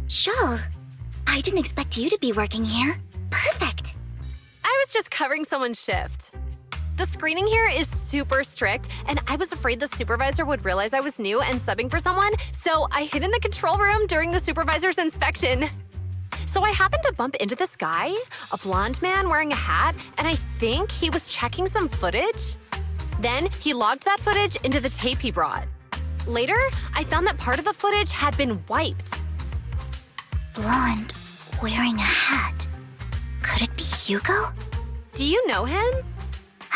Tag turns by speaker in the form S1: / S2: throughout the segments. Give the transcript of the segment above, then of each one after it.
S1: Shul, I didn't expect you to be working here. Perfect.
S2: I was just covering someone's shift. The screening here is super strict, and I was afraid the supervisor would realize I was new and subbing for someone, so I hid in the control room during the supervisor's inspection. So I happened to bump into this guy, a blonde man wearing a hat, and I think he was checking some footage. Then he logged that footage into the tape he brought. Later, I found that part of the footage had been wiped.
S1: Blonde, wearing a hat. Could it be Hugo?
S2: Do you know him?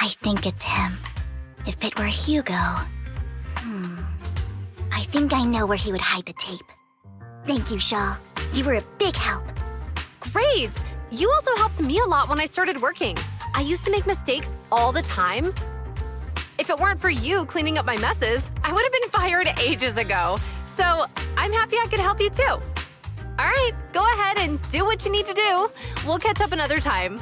S1: I think it's him. If it were Hugo... I think I know where he would hide the tape. Thank you, Shaw. You were a big help.
S2: Great! You also helped me a lot when I started working. I used to make mistakes all the time. If it weren't for you cleaning up my messes, I would have been fired ages ago. So I'm happy I could help you too. All right, go ahead and do what you need to do. We'll catch up another time.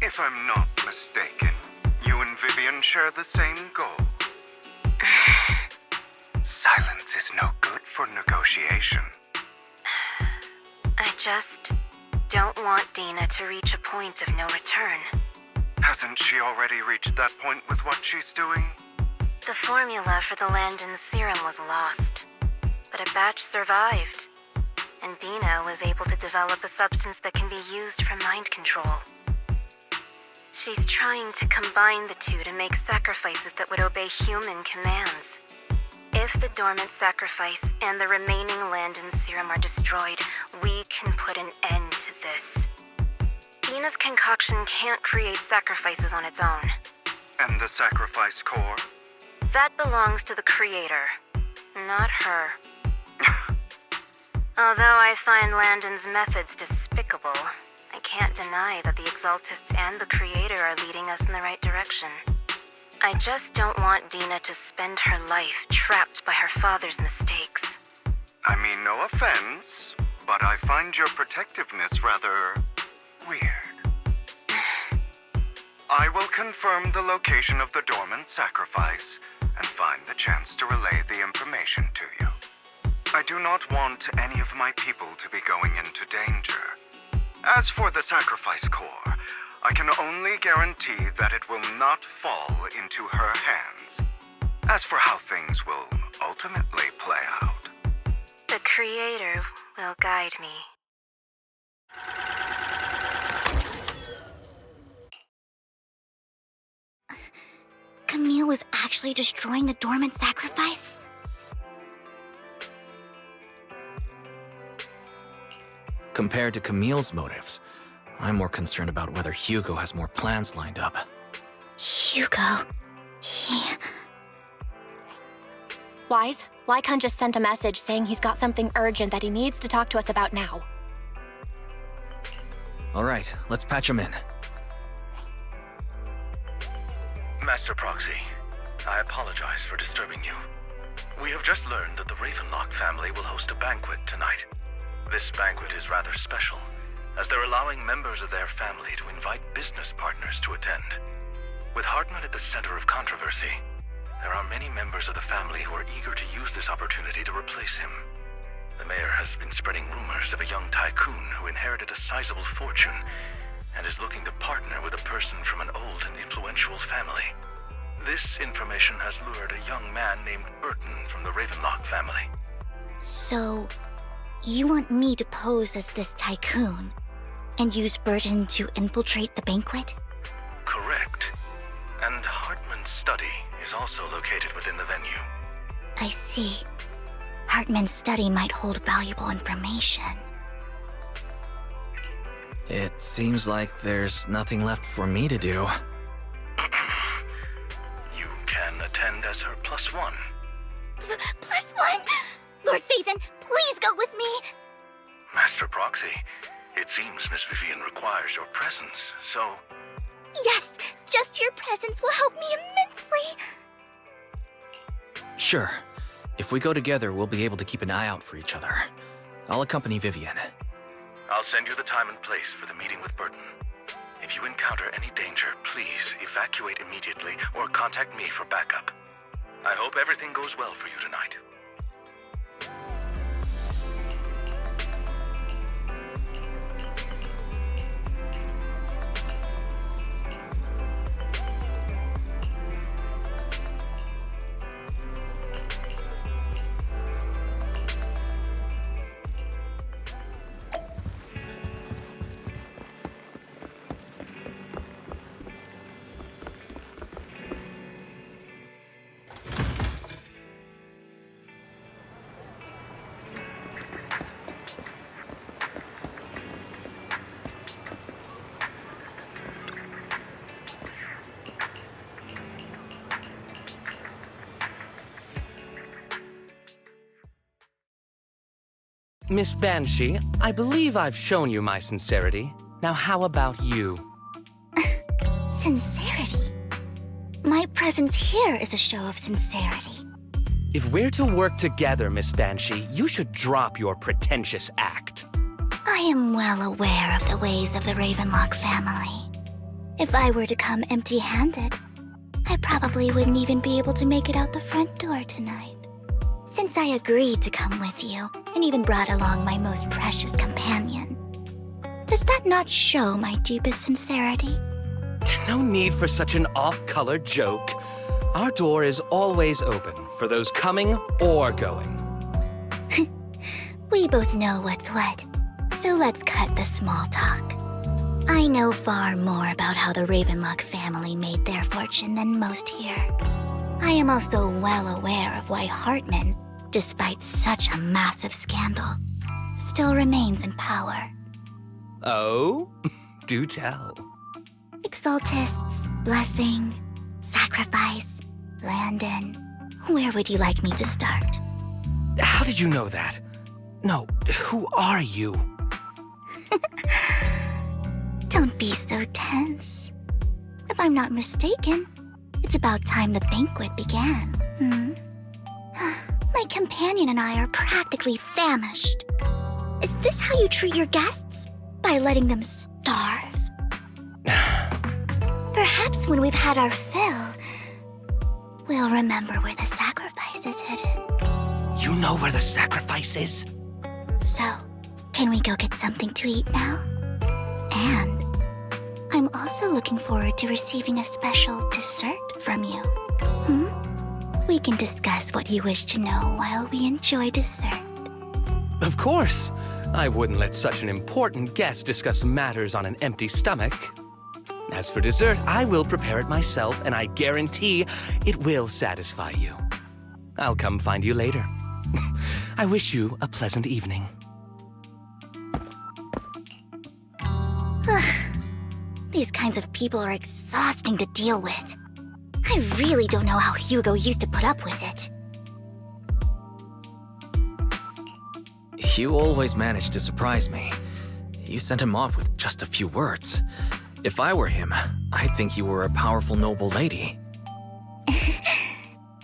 S3: If I'm not mistaken, you and Vivian share the same goal. Silence is no good for negotiation.
S4: I just don't want Dina to reach a point of no return.
S3: Hasn't she already reached that point with what she's doing?
S4: The formula for the Landon serum was lost, but a batch survived, and Dina was able to develop a substance that can be used for mind control. She's trying to combine the two to make sacrifices that would obey human commands. If the dormant sacrifice and the remaining Landon serum are destroyed, we can put an end to this. Dina's concoction can't create sacrifices on its own.
S3: And the sacrifice core?
S4: That belongs to the creator, not her. Although I find Landon's methods despicable, I can't deny that the Exaltists and the Creator are leading us in the right direction. I just don't want Dina to spend her life trapped by her father's mistakes.
S3: I mean, no offense, but I find your protectiveness rather weird. I will confirm the location of the dormant sacrifice and find the chance to relay the information to you. I do not want any of my people to be going into danger. As for the sacrifice core, I can only guarantee that it will not fall into her hands. As for how things will ultimately play out,
S4: the Creator will guide me.
S1: Camille was actually destroying the dormant sacrifice?
S5: Compared to Camille's motives, I'm more concerned about whether Hugo has more plans lined up.
S1: Hugo...
S6: Wise, Lycon just sent a message saying he's got something urgent that he needs to talk to us about now.
S5: All right, let's patch him in.
S7: Master Proxy, I apologize for disturbing you. We have just learned that the Ravenlock family will host a banquet tonight. This banquet is rather special, as they're allowing members of their family to invite business partners to attend. With Hartman at the center of controversy, there are many members of the family who are eager to use this opportunity to replace him. The mayor has been spreading rumors of a young tycoon who inherited a sizable fortune and is looking to partner with a person from an old and influential family. This information has lured a young man named Burton from the Ravenlock family.
S1: So, you want me to pose as this tycoon and use Burton to infiltrate the banquet?
S7: Correct. And Hartman's study is also located within the venue.
S1: I see. Hartman's study might hold valuable information.
S5: It seems like there's nothing left for me to do.
S7: You can attend as her +1.
S1: +1? Lord Phaethon, please go with me!
S7: Master Proxy, it seems Miss Vivian requires your presence, so...
S1: Yes, just your presence will help me immensely!
S5: Sure. If we go together, we'll be able to keep an eye out for each other. I'll accompany Vivian.
S7: I'll send you the time and place for the meeting with Burton. If you encounter any danger, please evacuate immediately or contact me for backup. I hope everything goes well for you tonight.
S8: Miss Banshee, I believe I've shown you my sincerity. Now how about you?
S1: Sincerity? My presence here is a show of sincerity.
S8: If we're to work together, Miss Banshee, you should drop your pretentious act.
S1: I am well aware of the ways of the Ravenlock family. If I were to come empty-handed, I probably wouldn't even be able to make it out the front door tonight. Since I agreed to come with you, and even brought along my most precious companion, does that not show my deepest sincerity?
S8: No need for such an off-color joke. Our door is always open for those coming or going.
S1: We both know what's what, so let's cut the small talk. I know far more about how the Ravenlock family made their fortune than most here. I am also well aware of why Hartman, despite such a massive scandal, still remains in power.
S8: Oh? Do tell.
S1: Exaltists, blessing, sacrifice, Landon. Where would you like me to start?
S8: How did you know that? No, who are you?
S1: Don't be so tense. If I'm not mistaken, it's about time the banquet began. My companion and I are practically famished. Is this how you treat your guests? By letting them starve? Perhaps when we've had our fill, we'll remember where the sacrifice is hidden.
S8: You know where the sacrifice is?
S1: So, can we go get something to eat now? And I'm also looking forward to receiving a special dessert from you. We can discuss what you wish to know while we enjoy dessert.
S8: Of course. I wouldn't let such an important guest discuss matters on an empty stomach. As for dessert, I will prepare it myself, and I guarantee it will satisfy you. I'll come find you later. I wish you a pleasant evening.
S1: These kinds of people are exhausting to deal with. I really don't know how Hugo used to put up with it.
S5: You always managed to surprise me. You sent him off with just a few words. If I were him, I'd think you were a powerful noble lady.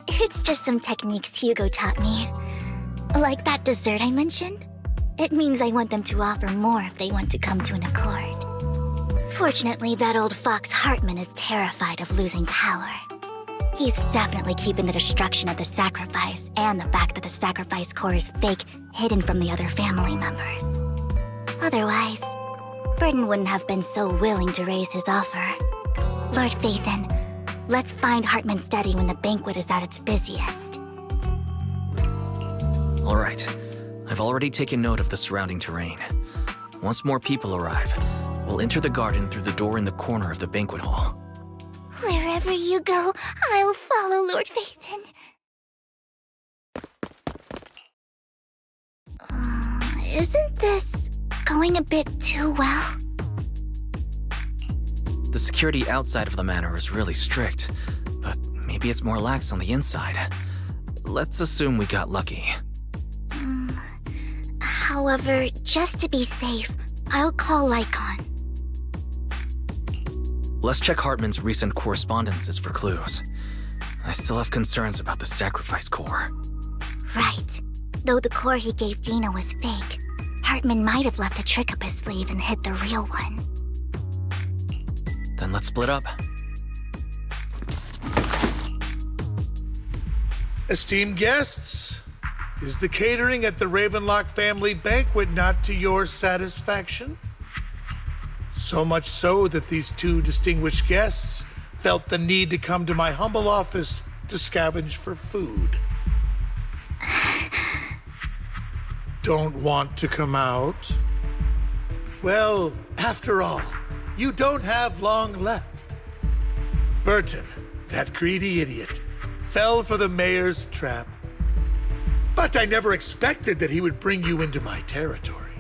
S1: It's just some techniques Hugo taught me. Like that dessert I mentioned. It means I want them to offer more if they want to come to an accord. Fortunately, that old fox Hartman is terrified of losing power. He's definitely keeping the destruction of the sacrifice and the fact that the sacrifice core is fake hidden from the other family members. Otherwise, Burden wouldn't have been so willing to raise his offer. Lord Phaethon, let's find Hartman's study when the banquet is at its busiest.
S5: All right. I've already taken note of the surrounding terrain. Once more people arrive, we'll enter the garden through the door in the corner of the banquet hall.
S1: Wherever you go, I'll follow, Lord Phaethon. Isn't this going a bit too well?
S5: The security outside of the manor is really strict, but maybe it's more lax on the inside. Let's assume we got lucky.
S1: However, just to be safe, I'll call Lycon.
S5: Let's check Hartman's recent correspondences for clues. I still have concerns about the sacrifice core.
S1: Right. Though the core he gave Dina was fake, Hartman might have left a trick up his sleeve and hid the real one.
S5: Then let's split up.
S9: Esteemed guests, is the catering at the Ravenlock family banquet not to your satisfaction? So much so that these two distinguished guests felt the need to come to my humble office to scavenge for food. Don't want to come out? Well, after all, you don't have long left. Burton, that greedy idiot, fell for the mayor's trap. But I never expected that he would bring you into my territory.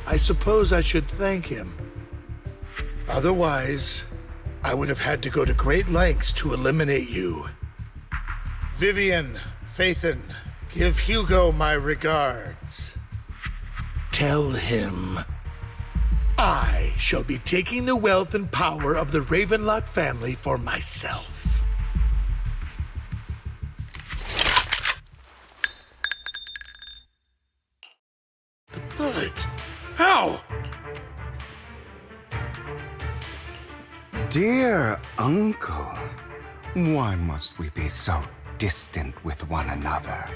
S9: I suppose I should thank him. Otherwise, I would have had to go to great lengths to eliminate you. Vivian, Phaethon, give Hugo my regards. Tell him I shall be taking the wealth and power of the Ravenlock family for myself. The bullet? How?
S10: Dear Uncle, why must we be so distant with one another?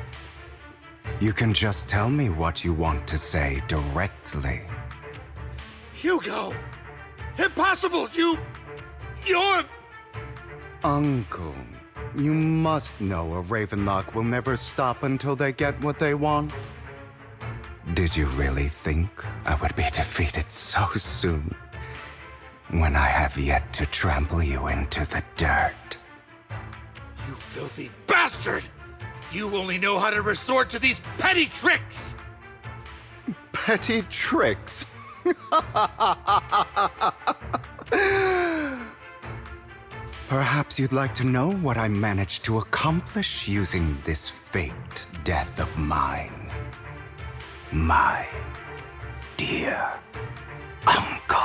S10: You can just tell me what you want to say directly.
S9: Hugo! Impossible! You're...
S10: Uncle, you must know a Ravenlock will never stop until they get what they want. Did you really think I would be defeated so soon, when I have yet to trample you into the dirt?
S9: You filthy bastard! You only know how to resort to these petty tricks!
S10: Petty tricks? Perhaps you'd like to know what I managed to accomplish using this faked death of mine. My dear uncle.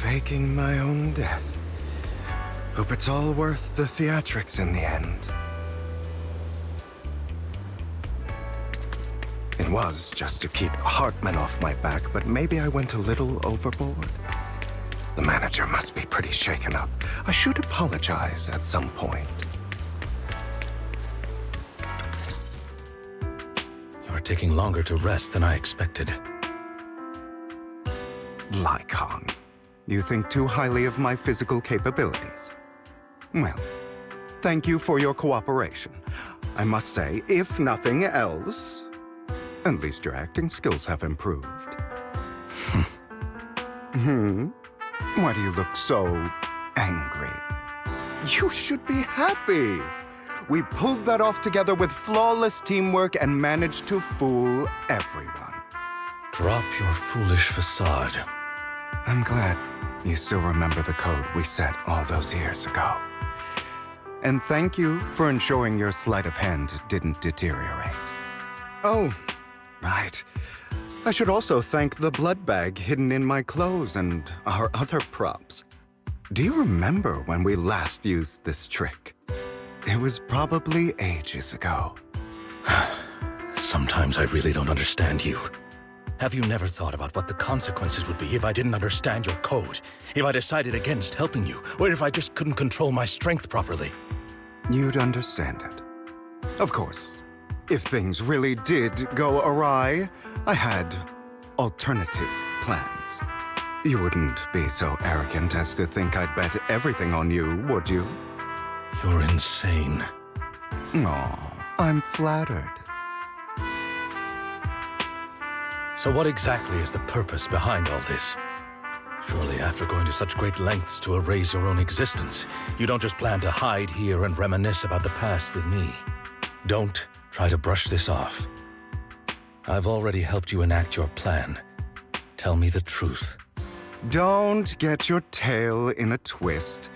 S10: Faking my own death. Hope it's all worth the theatrics in the end. It was just to keep Hartman off my back, but maybe I went a little overboard. The manager must be pretty shaken up. I should apologize at some point.
S7: You're taking longer to rest than I expected.
S10: Lycon, you think too highly of my physical capabilities. Well, thank you for your cooperation. I must say, if nothing else, at least your acting skills have improved. Why do you look so angry? You should be happy. We pulled that off together with flawless teamwork and managed to fool everyone.
S7: Drop your foolish facade.
S10: I'm glad you still remember the code we set all those years ago. And thank you for ensuring your sleight of hand didn't deteriorate. Oh, right. I should also thank the blood bag hidden in my clothes and our other props. Do you remember when we last used this trick? It was probably ages ago.
S7: Sometimes I really don't understand you. Have you never thought about what the consequences would be if I didn't understand your code? If I decided against helping you? Or if I just couldn't control my strength properly?
S10: You'd understand it. Of course, if things really did go awry, I had alternative plans. You wouldn't be so arrogant as to think I'd bet everything on you, would you?
S7: You're insane.
S10: Aw, I'm flattered.
S7: So what exactly is the purpose behind all this? Surely after going to such great lengths to erase your own existence, you don't just plan to hide here and reminisce about the past with me. Don't try to brush this off. I've already helped you enact your plan. Tell me the truth.
S10: Don't get your tail in a twist.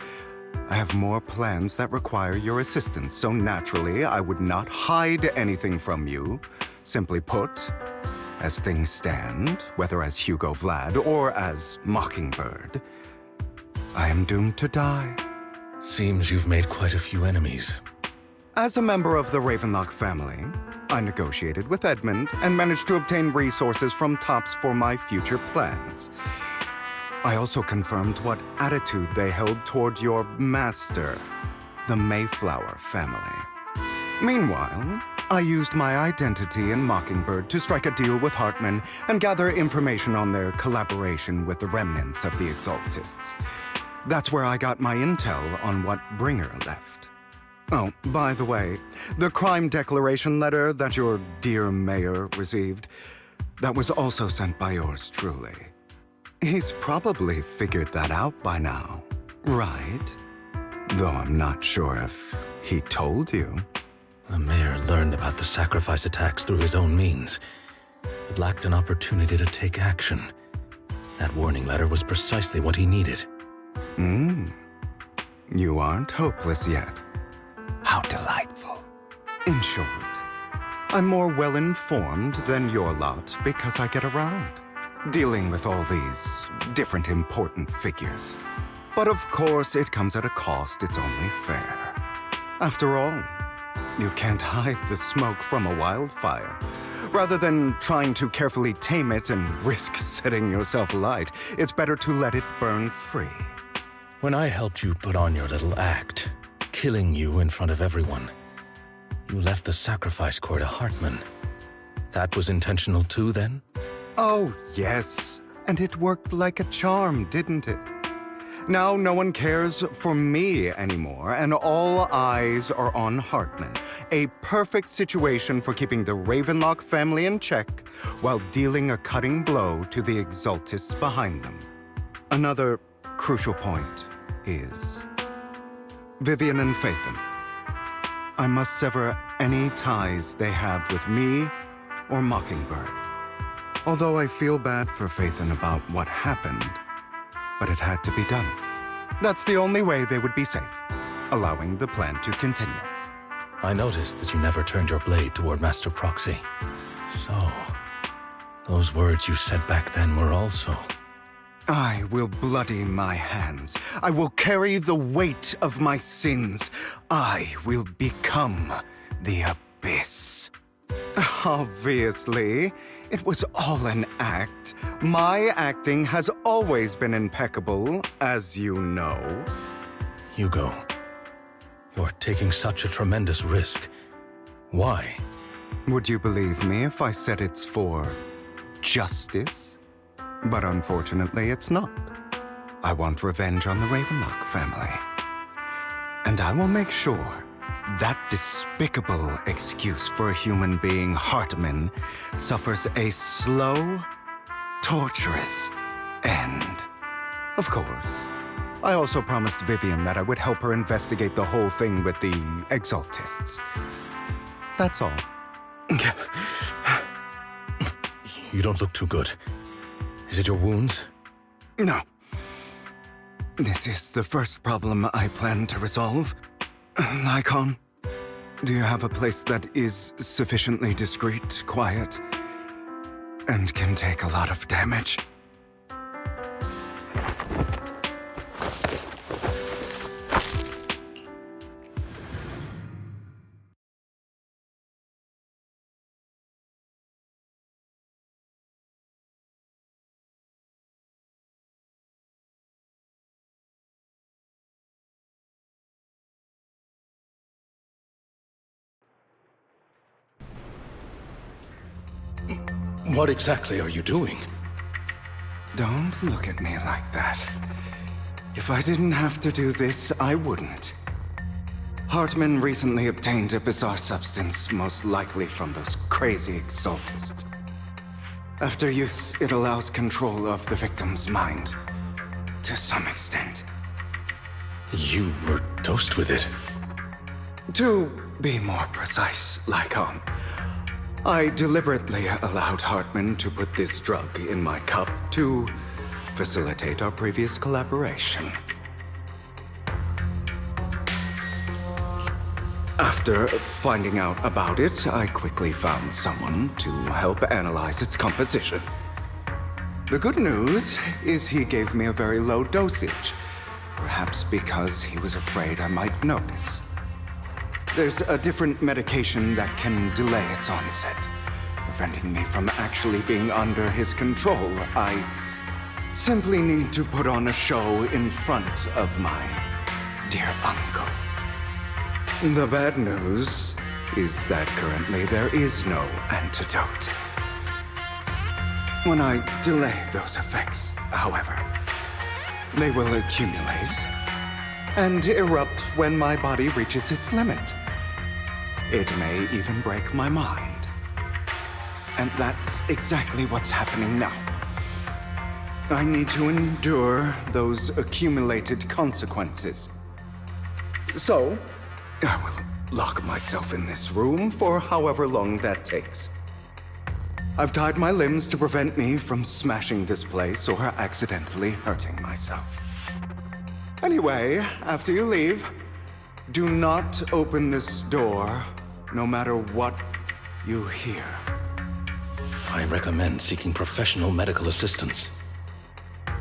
S10: I have more plans that require your assistance, so naturally I would not hide anything from you. Simply put, as things stand, whether as Hugo Vlad or as Mockingbird, I am doomed to die.
S7: Seems you've made quite a few enemies.
S10: As a member of the Ravenlock family, I negotiated with Edmund and managed to obtain resources from Tops for my future plans. I also confirmed what attitude they held toward your master, the Mayflower family. Meanwhile, I used my identity in Mockingbird to strike a deal with Hartman and gather information on their collaboration with the remnants of the Exaltists. That's where I got my intel on what Bringer left. Oh, by the way, the crime declaration letter that your dear mayor received, that was also sent by yours truly. He's probably figured that out by now, right? Though I'm not sure if he told you.
S7: The mayor learned about the sacrifice attacks through his own means, but lacked an opportunity to take action. That warning letter was precisely what he needed.
S10: You aren't hopeless yet. How delightful. In short, I'm more well-informed than your lot because I get around, dealing with all these different important figures. But of course, it comes at a cost. It's only fair. After all, you can't hide the smoke from a wildfire. Rather than trying to carefully tame it and risk setting yourself alight, it's better to let it burn free.
S7: When I helped you put on your little act, killing you in front of everyone, you left the sacrifice core to Hartman. That was intentional too, then?
S10: Oh, yes. And it worked like a charm, didn't it? Now no one cares for me anymore, and all eyes are on Hartman. A perfect situation for keeping the Ravenlock family in check while dealing a cutting blow to the Exaltists behind them. Another crucial point is Vivian and Phaethon. I must sever any ties they have with me or Mockingbird. Although I feel bad for Phaethon about what happened, but it had to be done. That's the only way they would be safe, allowing the plan to continue.
S7: I noticed that you never turned your blade toward Master Proxy. So, those words you said back then were also...
S10: I will bloody my hands. I will carry the weight of my sins. I will become the Abyss. Obviously, it was all an act. My acting has always been impeccable, as you know.
S7: Hugo, you're taking such a tremendous risk. Why?
S10: Would you believe me if I said it's for justice? But unfortunately, it's not. I want revenge on the Ravenlock family. And I will make sure that despicable excuse for a human being, Hartman, suffers a slow, torturous end. Of course, I also promised Vivian that I would help her investigate the whole thing with the Exaltists. That's all.
S7: You don't look too good. Is it your wounds?
S10: No. This is the first problem I plan to resolve. Lycon, do you have a place that is sufficiently discreet, quiet, and can take a lot of damage?
S7: What exactly are you doing?
S10: Don't look at me like that. If I didn't have to do this, I wouldn't. Hartman recently obtained a bizarre substance, most likely from those crazy Exaltists. After use, it allows control of the victim's mind. To some extent.
S7: You were dosed with it.
S10: To be more precise, Lycon, I deliberately allowed Hartman to put this drug in my cup to facilitate our previous collaboration. After finding out about it, I quickly found someone to help analyze its composition. The good news is he gave me a very low dosage, perhaps because he was afraid I might notice. There's a different medication that can delay its onset, preventing me from actually being under his control. I simply need to put on a show in front of my dear uncle. The bad news is that currently there is no antidote. When I delay those effects, however, they will accumulate and erupt when my body reaches its limit. It may even break my mind. And that's exactly what's happening now. I need to endure those accumulated consequences. So, I will lock myself in this room for however long that takes. I've tied my limbs to prevent me from smashing this place or accidentally hurting myself. Anyway, after you leave, do not open this door, no matter what you hear.
S7: I recommend seeking professional medical assistance.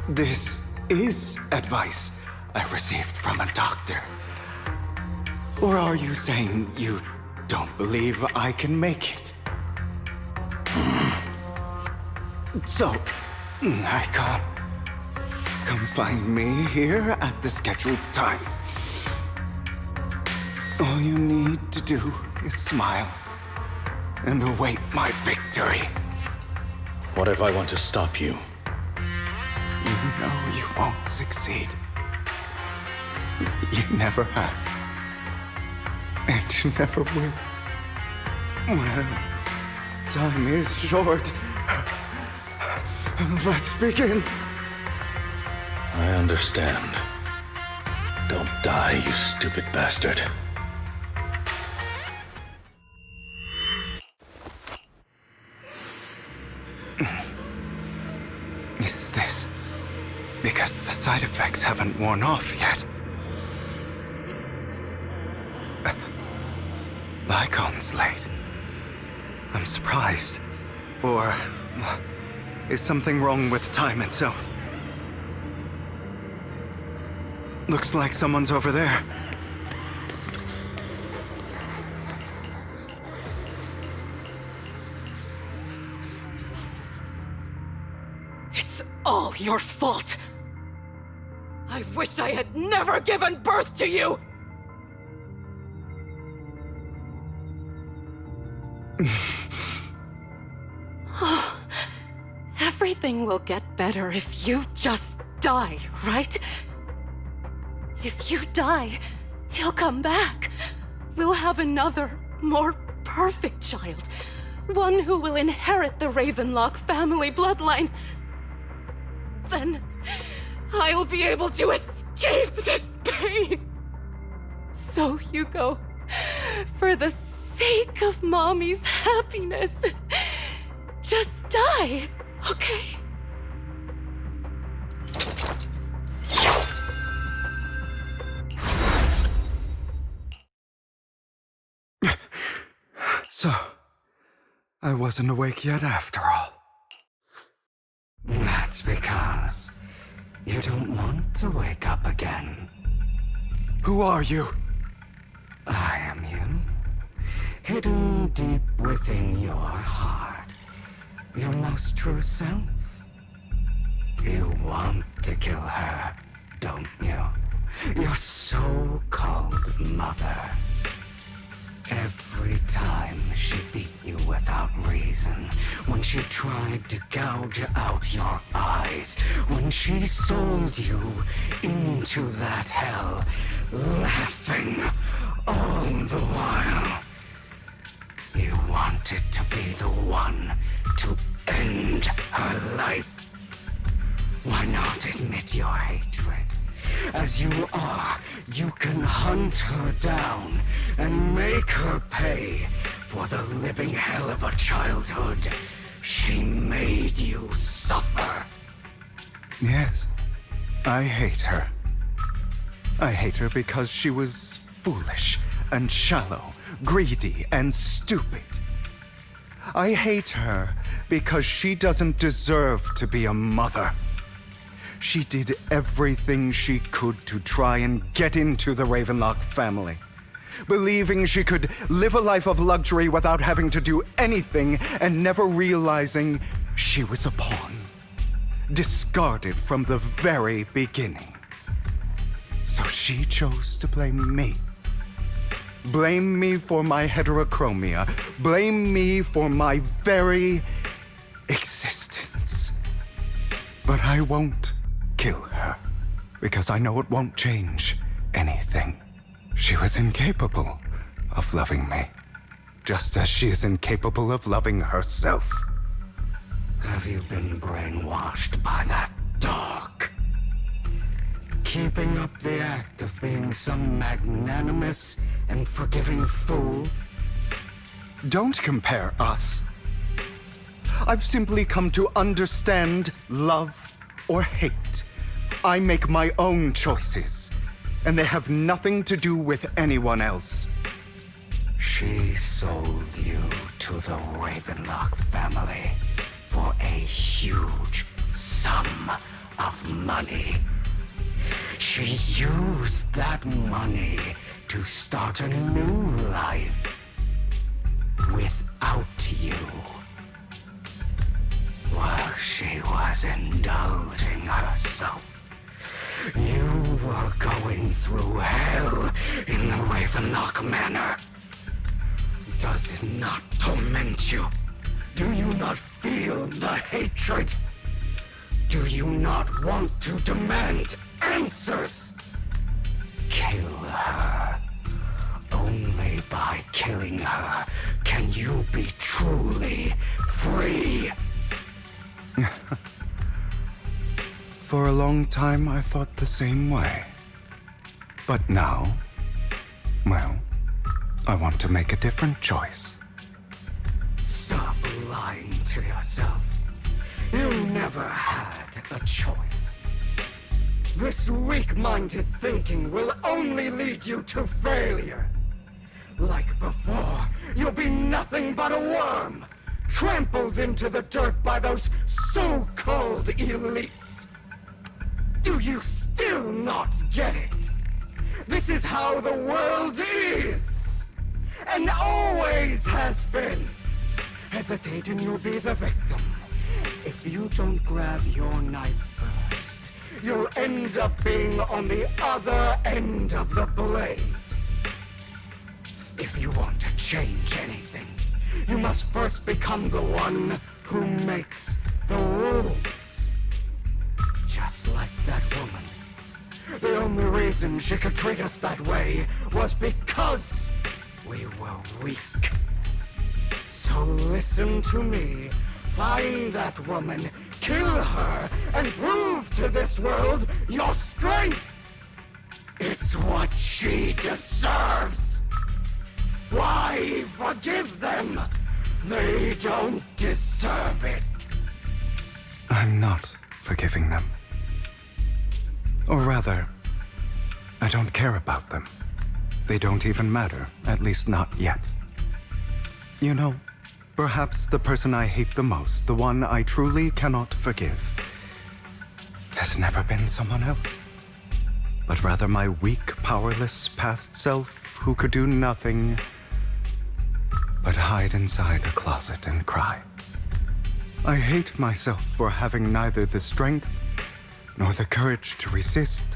S10: This is advice I received from a doctor. Or are you saying you don't believe I can make it? So, Lycon, come find me here at the scheduled time. All you need to do is smile and await my victory.
S7: What if I want to stop you?
S10: You know you won't succeed. You never have. And you never will. Well, time is short. Let's begin.
S7: I understand. Don't die, you stupid bastard.
S10: Is this because the side effects haven't worn off yet? Lycon's late. I'm surprised. Or is something wrong with time itself? Looks like someone's over there.
S11: It's all your fault. I wish I had never given birth to you! Everything will get better if you just die, right? If you die, he'll come back. We'll have another, more perfect child. One who will inherit the Ravenlock family bloodline. Then I'll be able to escape. escape this pain. So, Hugo, for the sake of Mommy's happiness, just die, okay?
S10: So, I wasn't awake yet after all.
S12: That's because you don't want to wake up again.
S10: Who are you?
S12: I am you. Hidden deep within your heart. Your most true self. You want to kill her, don't you? Your so-called mother. Every time she beat you without reason, when she tried to gouge out your eyes, when she sold you into that hell, laughing all the while. You wanted to be the one to end her life. Why not admit your hatred? As you are, you can hunt her down and make her pay for the living hell of a childhood she made you suffer.
S10: Yes, I hate her. I hate her because she was foolish and shallow, greedy and stupid. I hate her because she doesn't deserve to be a mother. She did everything she could to try and get into the Ravenlock family, believing she could live a life of luxury without having to do anything and never realizing she was a pawn, discarded from the very beginning. So she chose to blame me. Blame me for my heterochromia. Blame me for my very existence. But I won't kill her, because I know it won't change anything. She was incapable of loving me, just as she is incapable of loving herself.
S12: Have you been brainwashed by that dog? Keeping up the act of being some magnanimous and forgiving fool?
S10: Don't compare us. I've simply come to understand love or hate. I make my own choices, and they have nothing to do with anyone else.
S12: She sold you to the Ravenlock family for a huge sum of money. She used that money to start a new life without you. While she was indulging herself, you were going through hell in the Ravenlock Manor. Does it not torment you? Do you not feel the hatred? Do you not want to demand answers? Kill her. Only by killing her can you be truly free.
S10: For a long time, I thought the same way. But now, well, I want to make a different choice.
S12: Stop lying to yourself. You never had a choice. This weak-minded thinking will only lead you to failure. Like before, you'll be nothing but a worm, trampled into the dirt by those so-called elites. Do you still not get it? This is how the world is, and always has been. Hesitate and you'll be the victim. If you don't grab your knife first, you'll end up being on the other end of the blade. If you want to change anything, you must first become the one who makes the rules. Just like that woman. The only reason she could treat us that way was because we were weak. So listen to me. Find that woman, kill her, and prove to this world your strength! gets what she deserves. Why forgive them? They don't deserve it.
S10: I'm not forgiving them. Or rather, I don't care about them. They don't even matter, at least not yet. You know, perhaps the person I hate the most, the one I truly cannot forgive, has never been someone else, but rather my weak, powerless past self who could do nothing but hide inside a closet and cry. I hate myself for having neither the strength nor the courage to resist.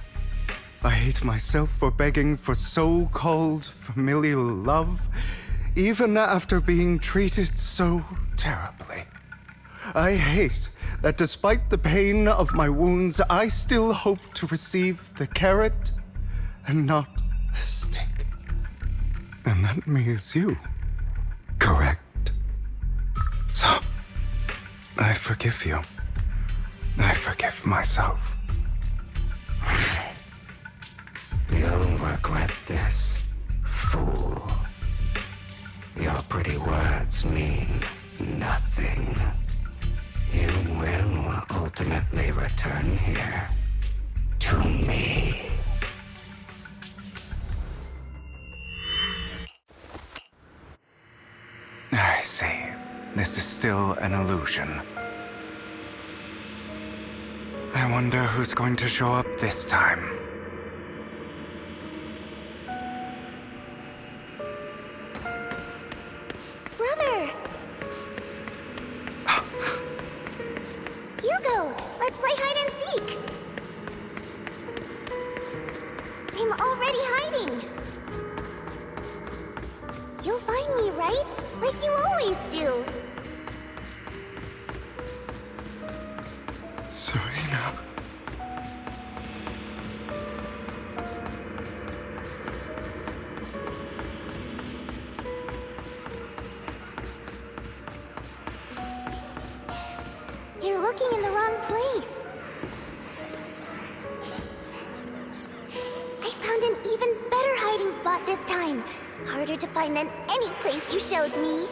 S10: I hate myself for begging for so-called familial love, even after being treated so terribly. I hate that despite the pain of my wounds, I still hope to receive the carrot and not the stick. And that me is you, correct? So, I forgive you. I forgive myself.
S12: You'll regret this, fool. Your pretty words mean nothing. You will ultimately return here to me.
S10: I see. This is still an illusion. I wonder who's going to show up this time.
S1: Brother! Hugo, let's play hide and seek! I'm already hiding! You'll find me, right? Like you always do!
S10: Serena.
S1: You're looking in the wrong place. I found an even better hiding spot this time. Harder to find than any place you showed me.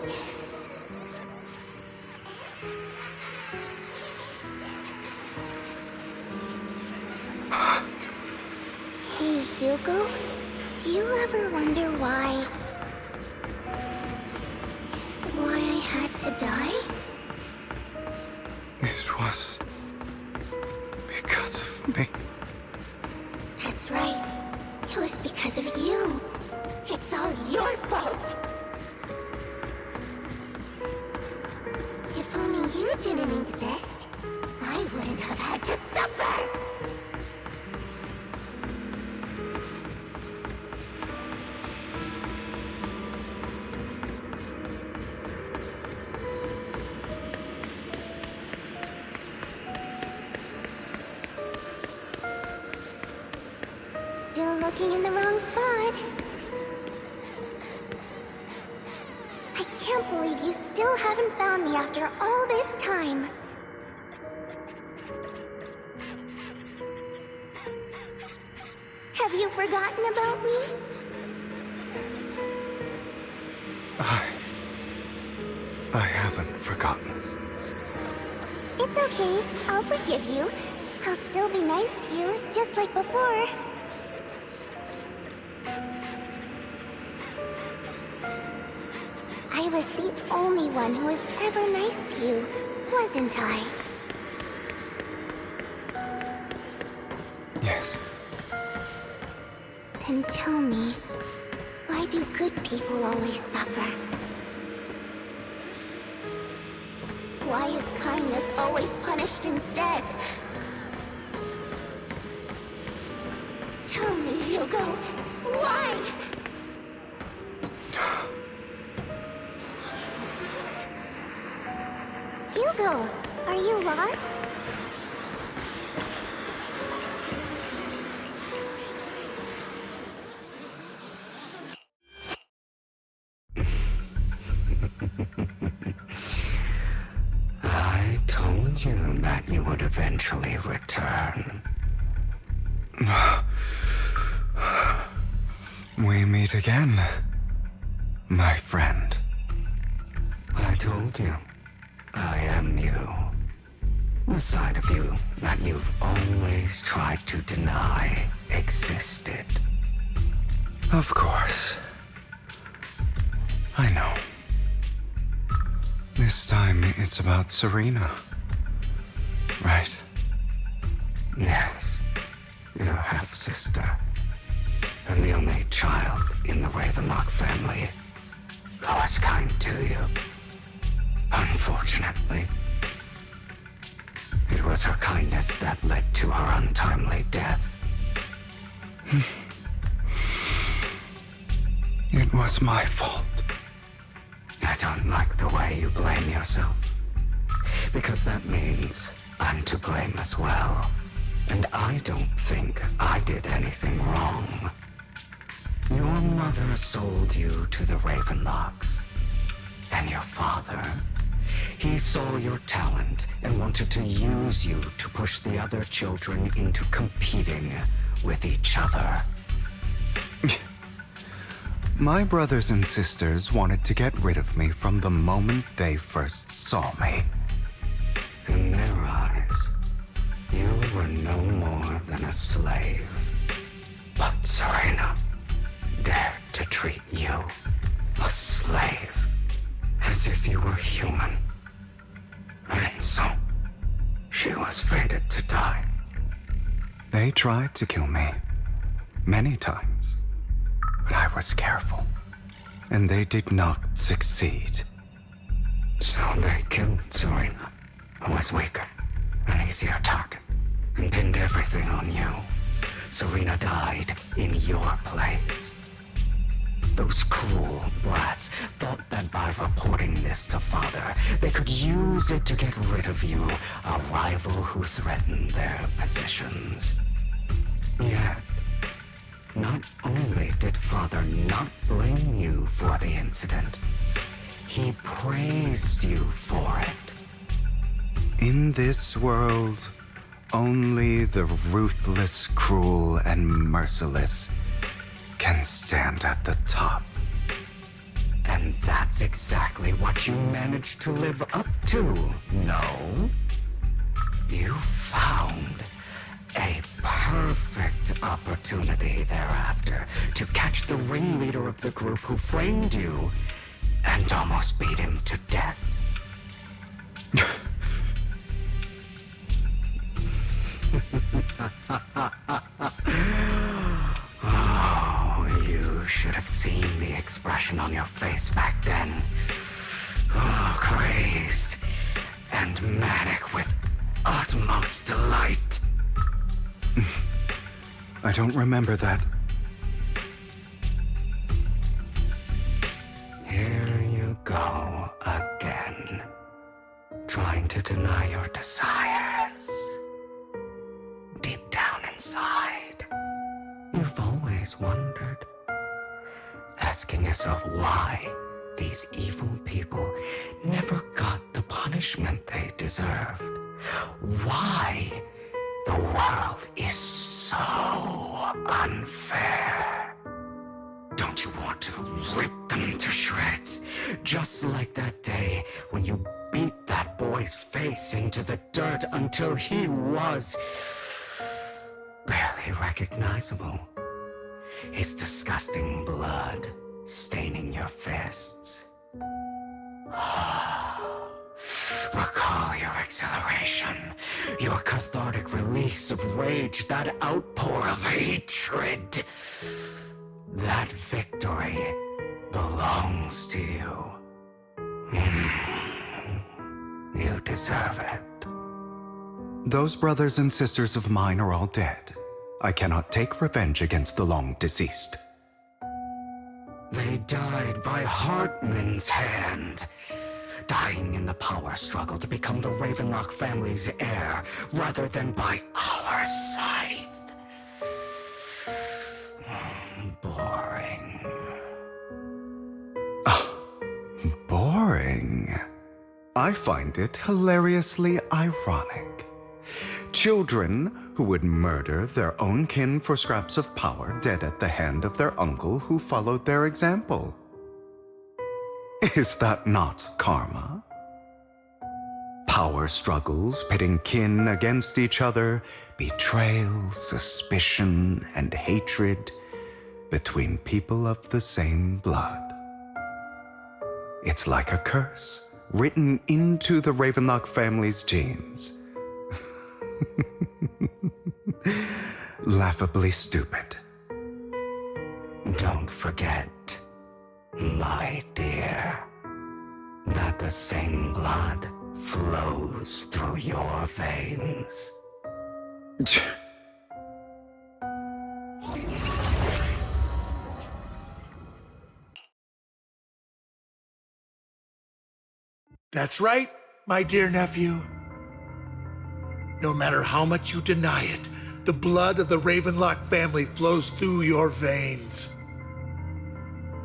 S1: Hey, Hugo. Do you ever wonder why I had to die?
S10: It was because of me.
S1: That's right. It was because of you. It's all your fault. If only you didn't exist, I wouldn't have had to suffer. Still looking in the wrong spot. I can't believe you still haven't found me after all this time. Have you forgotten about me?
S10: I haven't forgotten.
S1: It's okay. I'll forgive you. I'll still be nice to you, just like before. I was the only one who was ever nice to you, wasn't I?
S10: Yes.
S1: Then tell me, why do good people always suffer? Why is kindness always punished instead? Tell me, Hugo, why? Hugo, are you lost?
S12: I told you that you would eventually return.
S10: We meet again, my friend.
S12: I told you, I am you. The side of you that you've always tried to deny existed.
S10: Of course. I know. This time it's about Serena. Right?
S12: Yes, your half-sister, and the only child in the Ravenlock family who was kind to you. Unfortunately, it was her kindness that led to her untimely death.
S10: It was my fault.
S12: I don't like the way you blame yourself, because that means I'm to blame as well. And I don't think I did anything wrong. Your mother sold you to the Ravenlocks. And your father, he saw your talent and wanted to use you to push the other children into competing with each other.
S10: My brothers and sisters wanted to get rid of me from the moment they first saw me.
S12: In their eyes, you were no more than a slave. But Serena dared to treat you, a slave, as if you were human. And so, she was fated to die.
S10: They tried to kill me many times, but I was careful, and they did not succeed.
S12: So they killed Serena, who was weaker, an easier target, and pinned everything on you. Serena died in your place. Those cruel brats thought that by reporting this to Father, they could use it to get rid of you, a rival who threatened their positions. Yet, not only did Father not blame you for the incident, he praised you for it.
S10: In this world, only the ruthless, cruel, and merciless can stand at the top.
S12: And that's exactly what you managed to live up to, no? You found a perfect opportunity thereafter to catch the ringleader of the group who framed you and almost beat him to death. Oh, you should have seen the expression on your face back then. Oh, crazed and manic with utmost delight.
S10: I don't remember that.
S12: Here you go again, trying to deny your desires. Deep down inside, you've always wondered, asking yourself why these evil people never got the punishment they deserved. Why the world is so unfair. Don't you want to rip them to shreds? Just like that day when you beat that boy's face into the dirt until he was barely recognizable. His disgusting blood staining your fists. Recall your exhilaration, your cathartic release of rage, that outpour of hatred. That victory belongs to you. You deserve it.
S10: Those brothers and sisters of mine are all dead. I cannot take revenge against the long deceased.
S12: They died by Hartman's hand, dying in the power struggle to become the Ravenlock family's heir, rather than by our scythe. Boring.
S10: Boring. I find it hilariously ironic. Children who would murder their own kin for scraps of power dead at the hand of their uncle who followed their example. Is that not karma? Power struggles pitting kin against each other, betrayal, suspicion, and hatred between people of the same blood. It's like a curse written into the Ravenlock family's genes. Laughably stupid.
S12: Don't forget, my dear, that the same blood flows through your veins.
S9: That's right, my dear nephew. No matter how much you deny it, the blood of the Ravenlock family flows through your veins.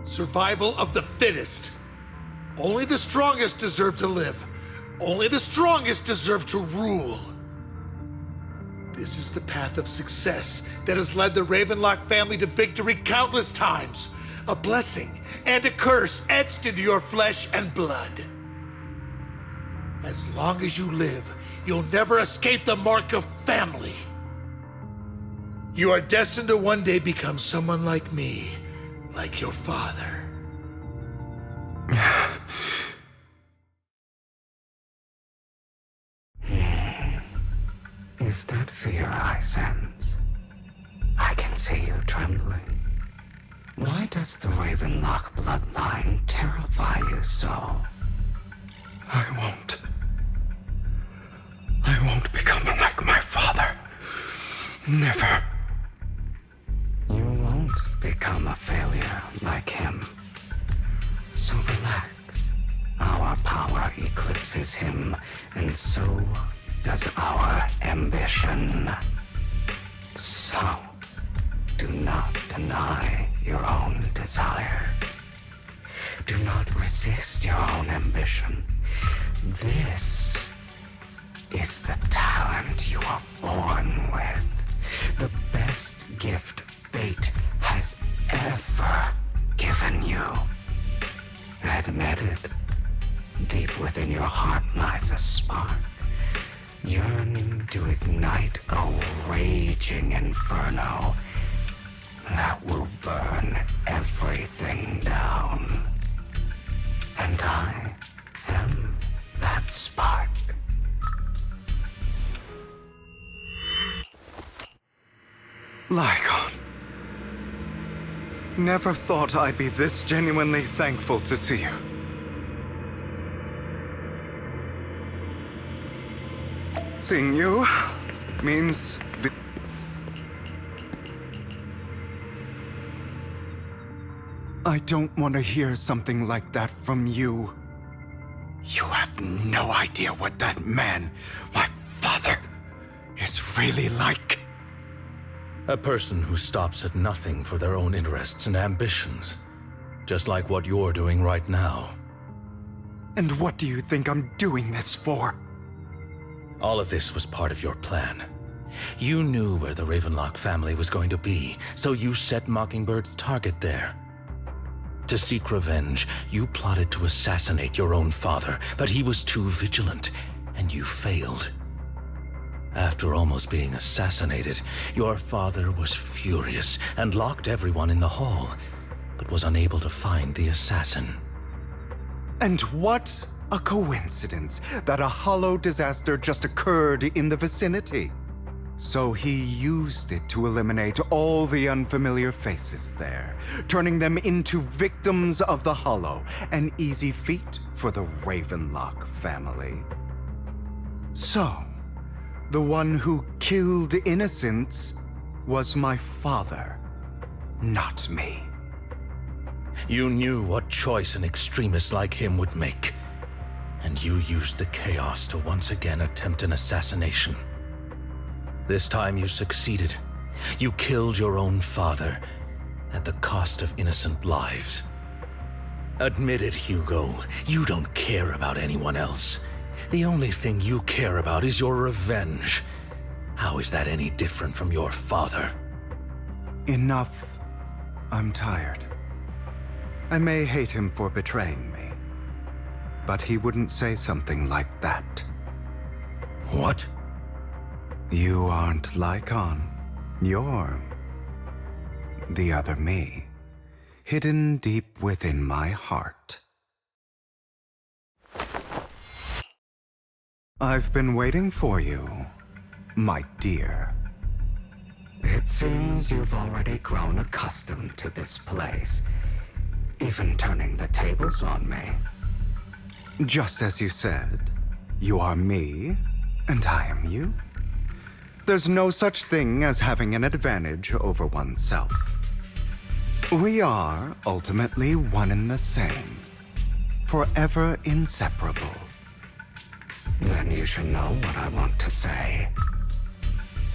S9: Survival of the fittest. Only the strongest deserve to live. Only the strongest deserve to rule. This is the path of success that has led the Ravenlock family to victory countless times. A blessing and a curse etched into your flesh and blood. As long as you live, you'll never escape the mark of family. You are destined to one day become someone like me, like your father.
S12: Is that fear I sense? I can see you trembling. Why does the Ravenlock bloodline terrify you so?
S10: I won't become like my father. Never.
S12: You won't become a failure like him. So relax. Our power eclipses him, and so does our ambition. So, do not deny your own desires. Do not resist your own ambition. This is the talent you are born with. The best gift fate has ever given you. Admit it. Deep within your heart lies a spark, yearning to ignite a raging inferno that will burn everything down. And I am that spark.
S10: Lygon. Never thought I'd be this genuinely thankful to see you. Seeing you means I don't want to hear something like that from you. You have no idea what that man, my father, is really like.
S5: A person who stops at nothing for their own interests and ambitions. Just like what you're doing right now.
S10: And what do you think I'm doing this for?
S5: All of this was part of your plan. You knew where the Ravenlock family was going to be, so you set Mockingbird's target there. To seek revenge, you plotted to assassinate your own father, but he was too vigilant, and you failed. After almost being assassinated, your father was furious and locked everyone in the hall, but was unable to find the assassin.
S10: And what a coincidence that a hollow disaster just occurred in the vicinity. So he used it to eliminate all the unfamiliar faces there, turning them into victims of the hollow, an easy feat for the Ravenlock family. So, the one who killed innocents was my father, not me.
S5: You knew what choice an extremist like him would make, and you used the chaos to once again attempt an assassination. This time you succeeded. You killed your own father at the cost of innocent lives. Admit it, Hugo. You don't care about anyone else. The only thing you care about is your revenge. How is that any different from your father?
S10: Enough. I'm tired. I may hate him for betraying me, but he wouldn't say something like that.
S5: What?
S10: You aren't Lycon. You're the other me, hidden deep within my heart. I've been waiting for you, my dear.
S12: It seems you've already grown accustomed to this place, even turning the tables on me.
S10: Just as you said, you are me, and I am you. There's no such thing as having an advantage over oneself. We are ultimately one and the same, forever inseparable.
S12: Then you should know what I want to say.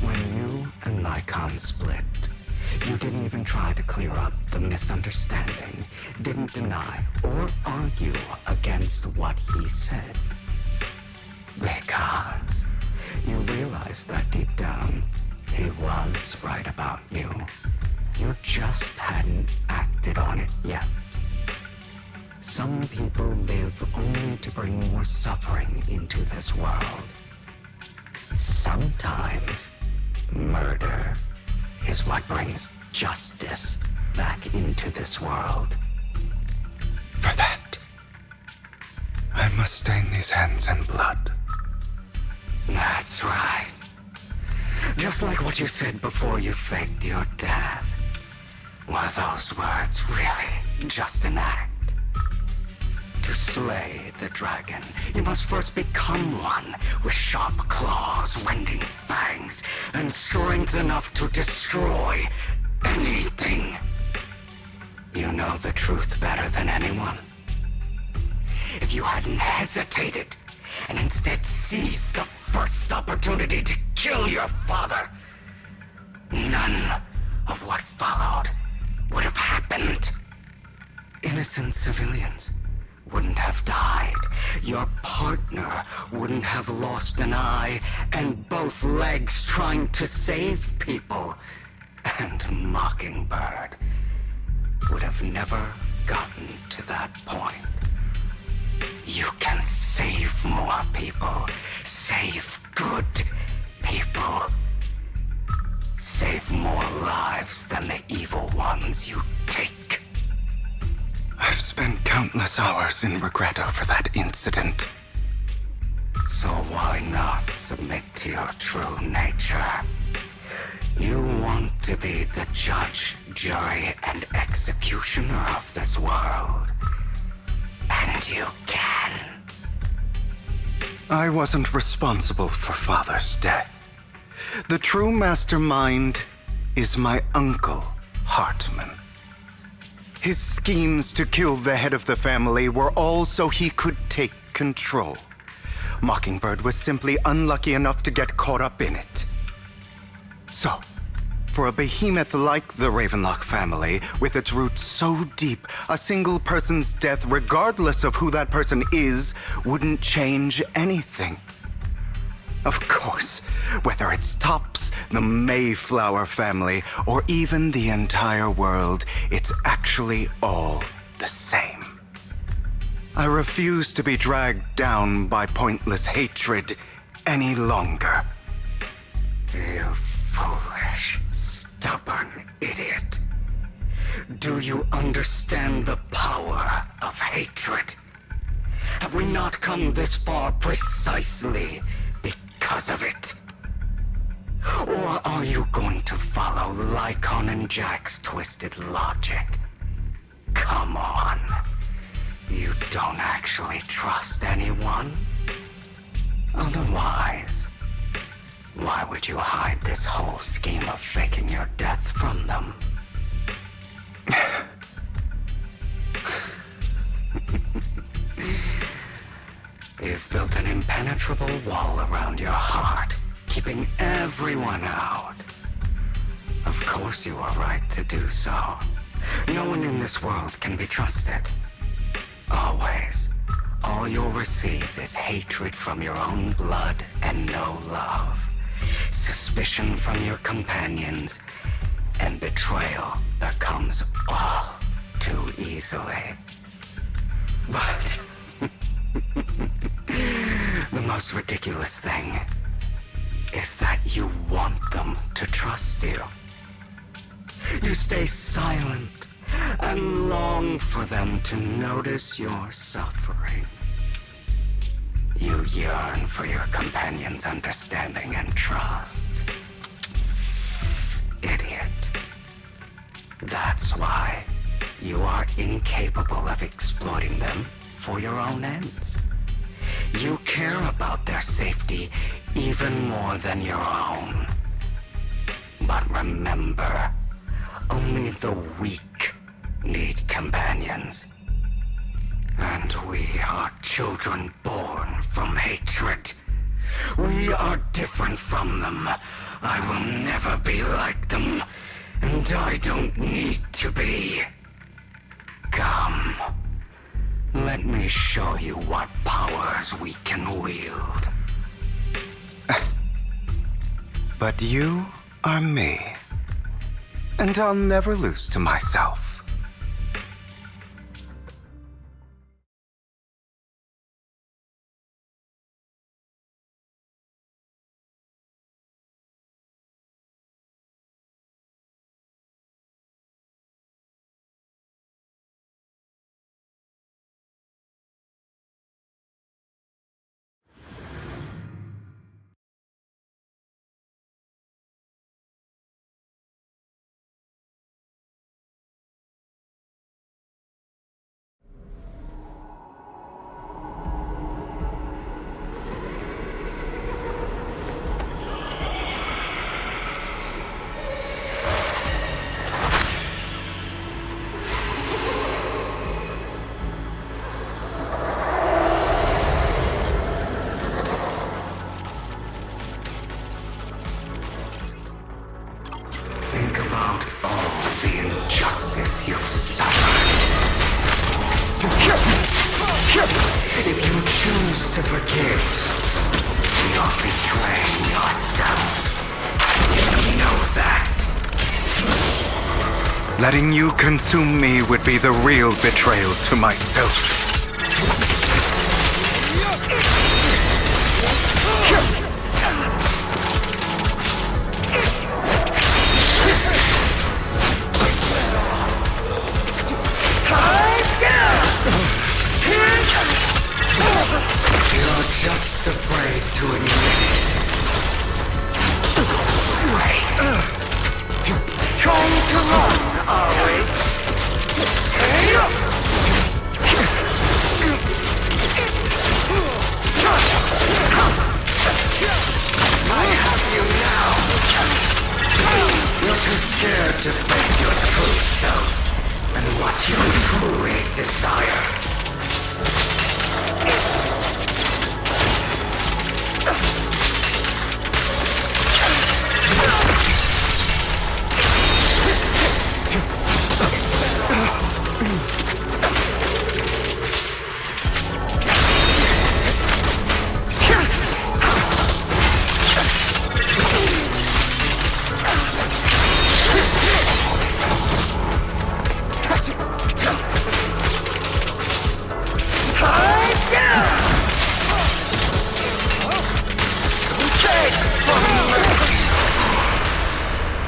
S12: When you and Lycon split, you didn't even try to clear up the misunderstanding, didn't deny or argue against what he said. Because you realized that deep down, he was right about you. You just hadn't acted on it yet. Some people live only to bring more suffering into this world. Sometimes, murder is what brings justice back into this world.
S10: For that, I must stain these hands in blood.
S12: That's right. Just like what you said before you faked your death. Were those words really just an act? To slay the dragon, you must first become one with sharp claws, wending fangs, and strength enough to destroy anything. You know the truth better than anyone. If you hadn't hesitated and instead seized the first opportunity to kill your father, none of what followed would have happened. Innocent civilians wouldn't have died. Your partner wouldn't have lost an eye and both legs trying to save people. And Mockingbird would have never gotten to that point. You can save more people. Save good people. Save more lives than the evil ones you take.
S10: I've spent countless hours in regret over that incident.
S12: So why not submit to your true nature? You want to be the judge, jury, and executioner of this world. And you can.
S10: I wasn't responsible for Father's death. The true mastermind is my uncle, Hartman. His schemes to kill the head of the family were all so he could take control. Mockingbird was simply unlucky enough to get caught up in it. So, for a behemoth like the Ravenlock family, with its roots so deep, a single person's death, regardless of who that person is, wouldn't change anything. Of course, whether it's Tops, the Mayflower family, or even the entire world, it's actually all the same. I refuse to be dragged down by pointless hatred any longer.
S12: You foolish, stubborn idiot. Do you understand the power of hatred? Have we not come this far precisely because of it? Or are you going to follow Lycon and Jack's twisted logic? Come on. You don't actually trust anyone? Otherwise, why would you hide this whole scheme of faking your death from them? You've built an impenetrable wall around your heart, keeping everyone out. Of course you are right to do so. No one in this world can be trusted. Always. All you'll receive is hatred from your own blood and no love. suspicion from your companions, and betrayal that comes all too easily. But the most ridiculous thing is that you want them to trust you. You stay silent and long for them to notice your suffering. You yearn for your companion's understanding and trust. Idiot. That's why you are incapable of exploiting them for your own ends. You care about their safety even more than your own. But remember, only the weak need companions. And we are children born from hatred. We are different from them. I will never be like them, and I don't need to be. Come. Let me show you what powers we can wield.
S10: But you are me, and I'll never lose to myself.
S12: Think about all the injustice you've suffered. If you choose to forgive, you're betraying yourself. You know that.
S10: Letting you consume me would be the real betrayal to myself.
S12: You're just afraid to admit it. Trying to run, are we? I have you now. You're too scared to face your true self and what you truly desire.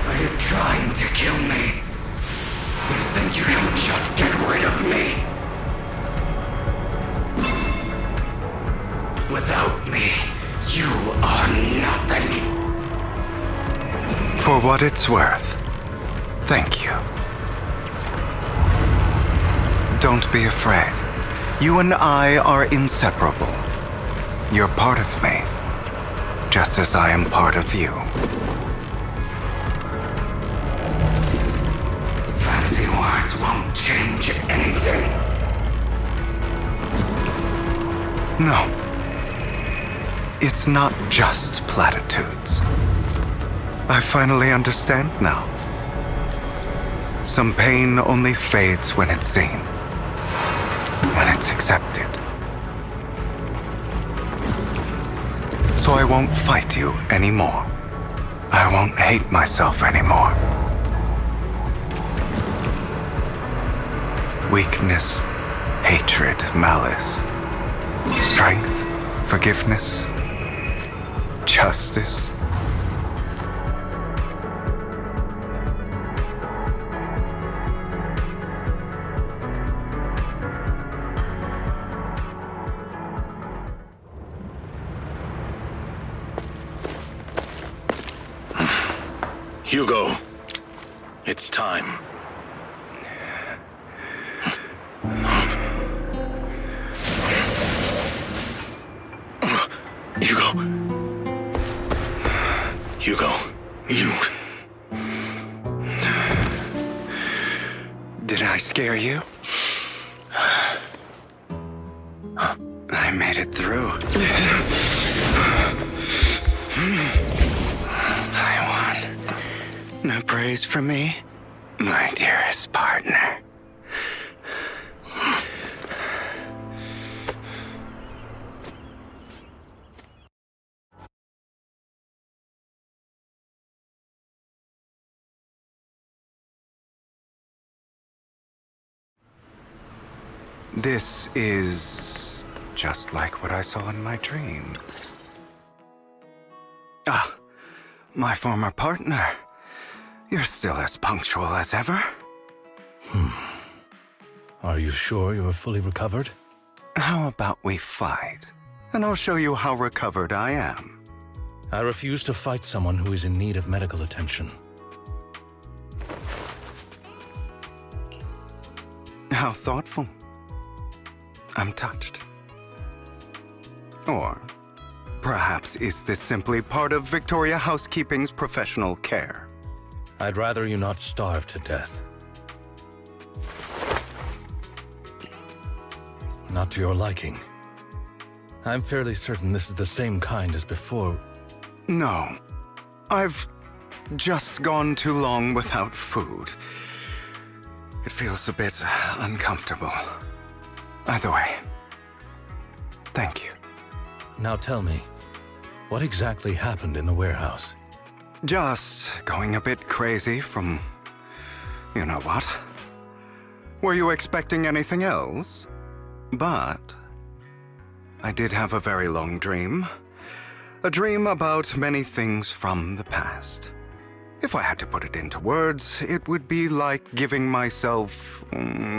S12: Are you trying to kill me? You think you can just get rid of me? Without me, you are nothing.
S10: For what it's worth, thank you. Don't be afraid. You and I are inseparable. You're part of me, just as I am part of you.
S12: Fancy words won't change anything.
S10: No. It's not just platitudes. I finally understand now. Some pain only fades when it's seen, when it's accepted. So I won't fight you anymore. I won't hate myself anymore. Weakness, hatred, malice, strength, forgiveness, justice.
S5: Hugo, it's time. Hugo, you...
S10: Did I scare you? I made it through. I won. No praise from me, my dearest partner. This is just like what I saw in my dream. Ah, my former partner. You're still as punctual as ever.
S5: Are you sure you're fully recovered?
S10: How about we fight? And I'll show you how recovered I am.
S5: I refuse to fight someone who is in need of medical attention.
S10: How thoughtful. I'm touched. Or perhaps is this simply part of Victoria Housekeeping's professional care?
S5: I'd rather you not starve to death. Not to your liking. I'm fairly certain this is the same kind as before.
S10: No. I've just gone too long without food. It feels a bit uncomfortable. Either way, thank you.
S5: Now tell me, what exactly happened in the warehouse?
S10: Just going a bit crazy from... you know what? Were you expecting anything else? But... I did have a very long dream. A dream about many things from the past. If I had to put it into words, it would be like giving myself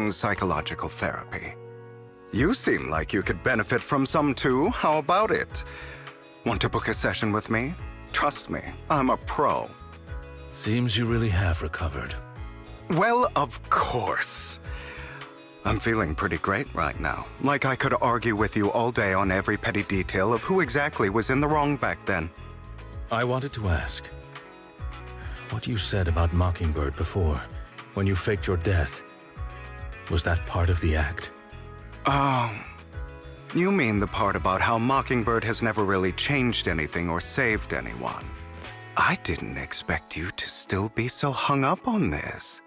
S10: psychological therapy. You seem like you could benefit from some too. How about it? Want to book a session with me? Trust me, I'm a pro.
S5: Seems you really have recovered.
S10: Well, of course. I'm feeling pretty great right now. Like I could argue with you all day on every petty detail of who exactly was in the wrong back then.
S5: I wanted to ask, what you said about Mockingbird before, when you faked your death, was that part of the act?
S10: Oh, you mean the part about how Mockingbird has never really changed anything or saved anyone. I didn't expect you to still be so hung up on this.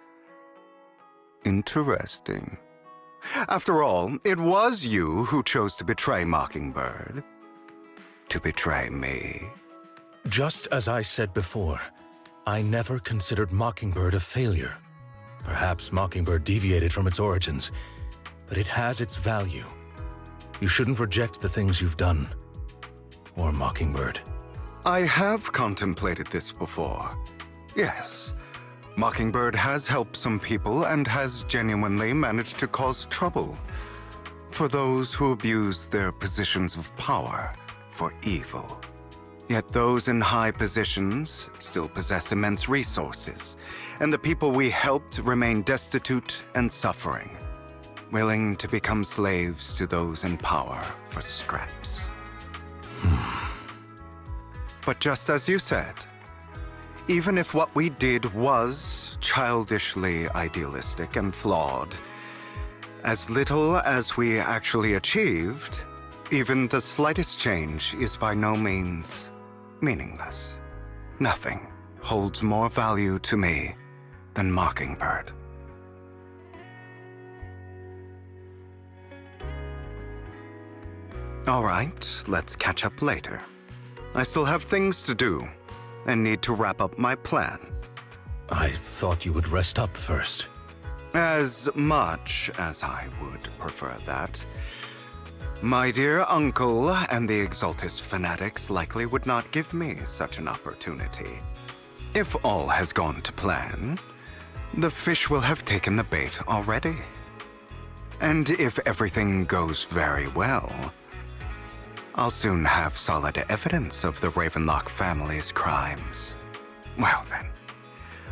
S10: Interesting. After all, it was you who chose to betray Mockingbird. To betray me.
S5: Just as I said before, I never considered Mockingbird a failure. Perhaps Mockingbird deviated from its origins, but it has its value. You shouldn't reject the things you've done. Or Mockingbird.
S10: I have contemplated this before. Yes. Mockingbird has helped some people and has genuinely managed to cause trouble for those who abuse their positions of power for evil. Yet those in high positions still possess immense resources, and the people we helped remain destitute and suffering, willing to become slaves to those in power for scraps. But just as you said, even if what we did was childishly idealistic and flawed, as little as we actually achieved, even the slightest change is by no means meaningless. Nothing holds more value to me than Mockingbird. All right, let's catch up later. I still have things to do. and need to wrap up my plan.
S5: I thought you would rest up first.
S10: As much as I would prefer that. My dear uncle and the Exaltus fanatics likely would not give me such an opportunity. If all has gone to plan, the fish will have taken the bait already. And if everything goes very well, I'll soon have solid evidence of the Ravenlock family's crimes. Well then,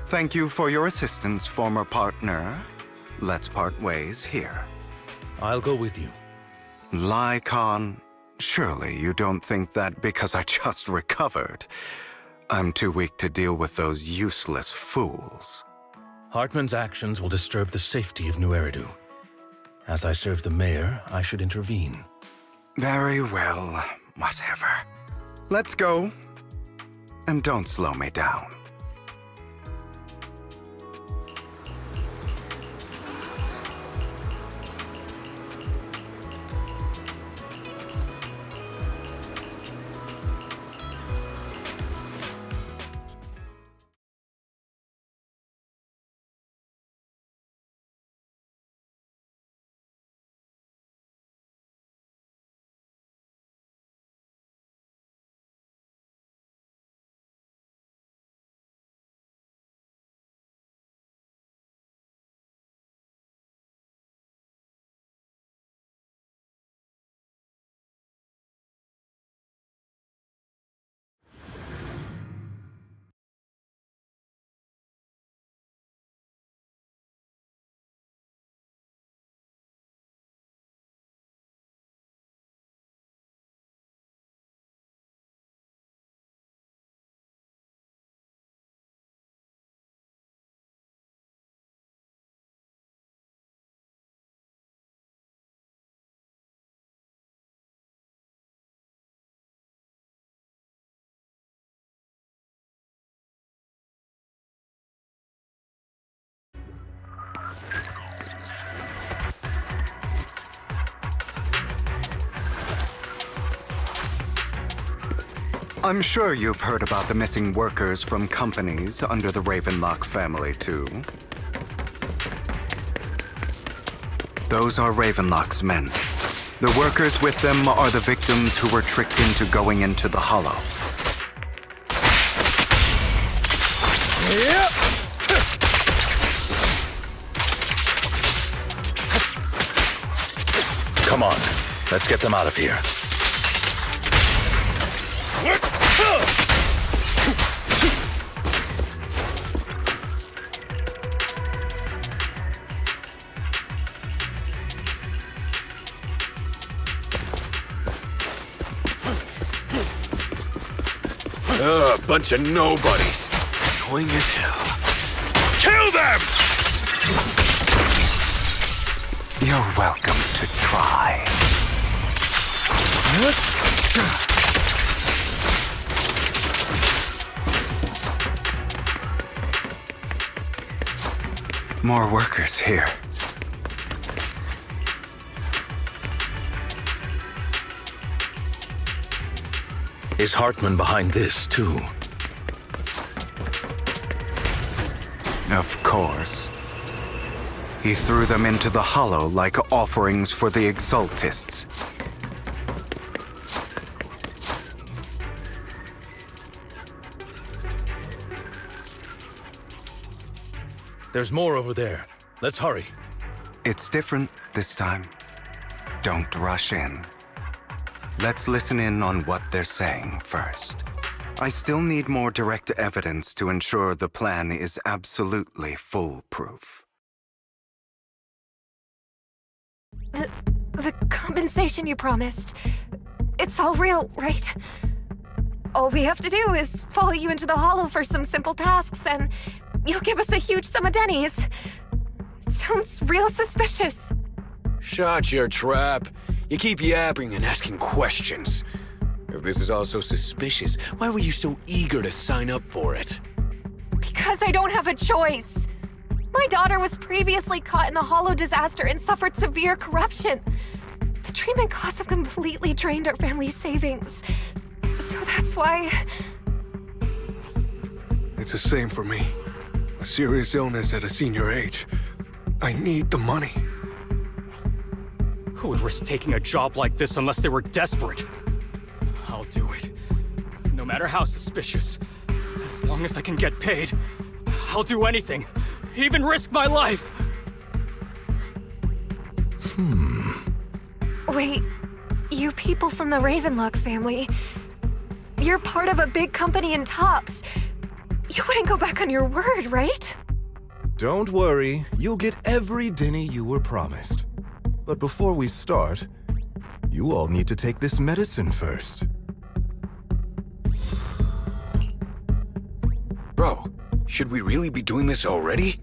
S10: thank you for your assistance, former partner. Let's part ways here.
S5: I'll go with you.
S10: Lycon, surely you don't think that because I just recovered, I'm too weak to deal with those useless fools.
S5: Hartman's actions will disturb the safety of New Eridu. As I serve the mayor, I should intervene.
S10: Very well, whatever. Let's go. And don't slow me down. I'm sure you've heard about the missing workers from companies under the Ravenlock family, too. Those are Ravenlock's men. The workers with them are the victims who were tricked into going into the Hollow.
S5: Yep! Come on, let's get them out of here.
S13: Bunch of nobodies. Annoying as hell. Kill them!
S10: You're welcome to try. More workers here.
S5: Is Hartman behind this, too?
S10: Of course. He threw them into the Hollow like offerings for the Exaltists.
S5: There's more over there. Let's hurry.
S10: It's different this time. Don't rush in. Let's listen in on what they're saying first. I still need more direct evidence to ensure the plan is absolutely foolproof.
S14: The compensation you promised, it's all real, right? All we have to do is follow you into the Hollow for some simple tasks, and you'll give us a huge sum of dennies. It sounds real suspicious.
S13: Shut your trap. You keep yapping and asking questions. If this is all so suspicious, why were you so eager to sign up for it?
S14: Because I don't have a choice. My daughter was previously caught in the Hollow disaster and suffered severe corruption. The treatment costs have completely drained our family's savings. So that's why...
S13: It's the same for me. A serious illness at a senior age. I need the money.
S15: Who would risk taking a job like this unless they were desperate? I'll do it. No matter how suspicious. As long as I can get paid, I'll do anything. Even risk my life!
S14: Wait, you people from the Ravenlock family, you're part of a big company in Tops. You wouldn't go back on your word, right?
S16: Don't worry, you'll get every Denny you were promised. But before we start, you all need to take this medicine first.
S13: Bro, should we really be doing this already?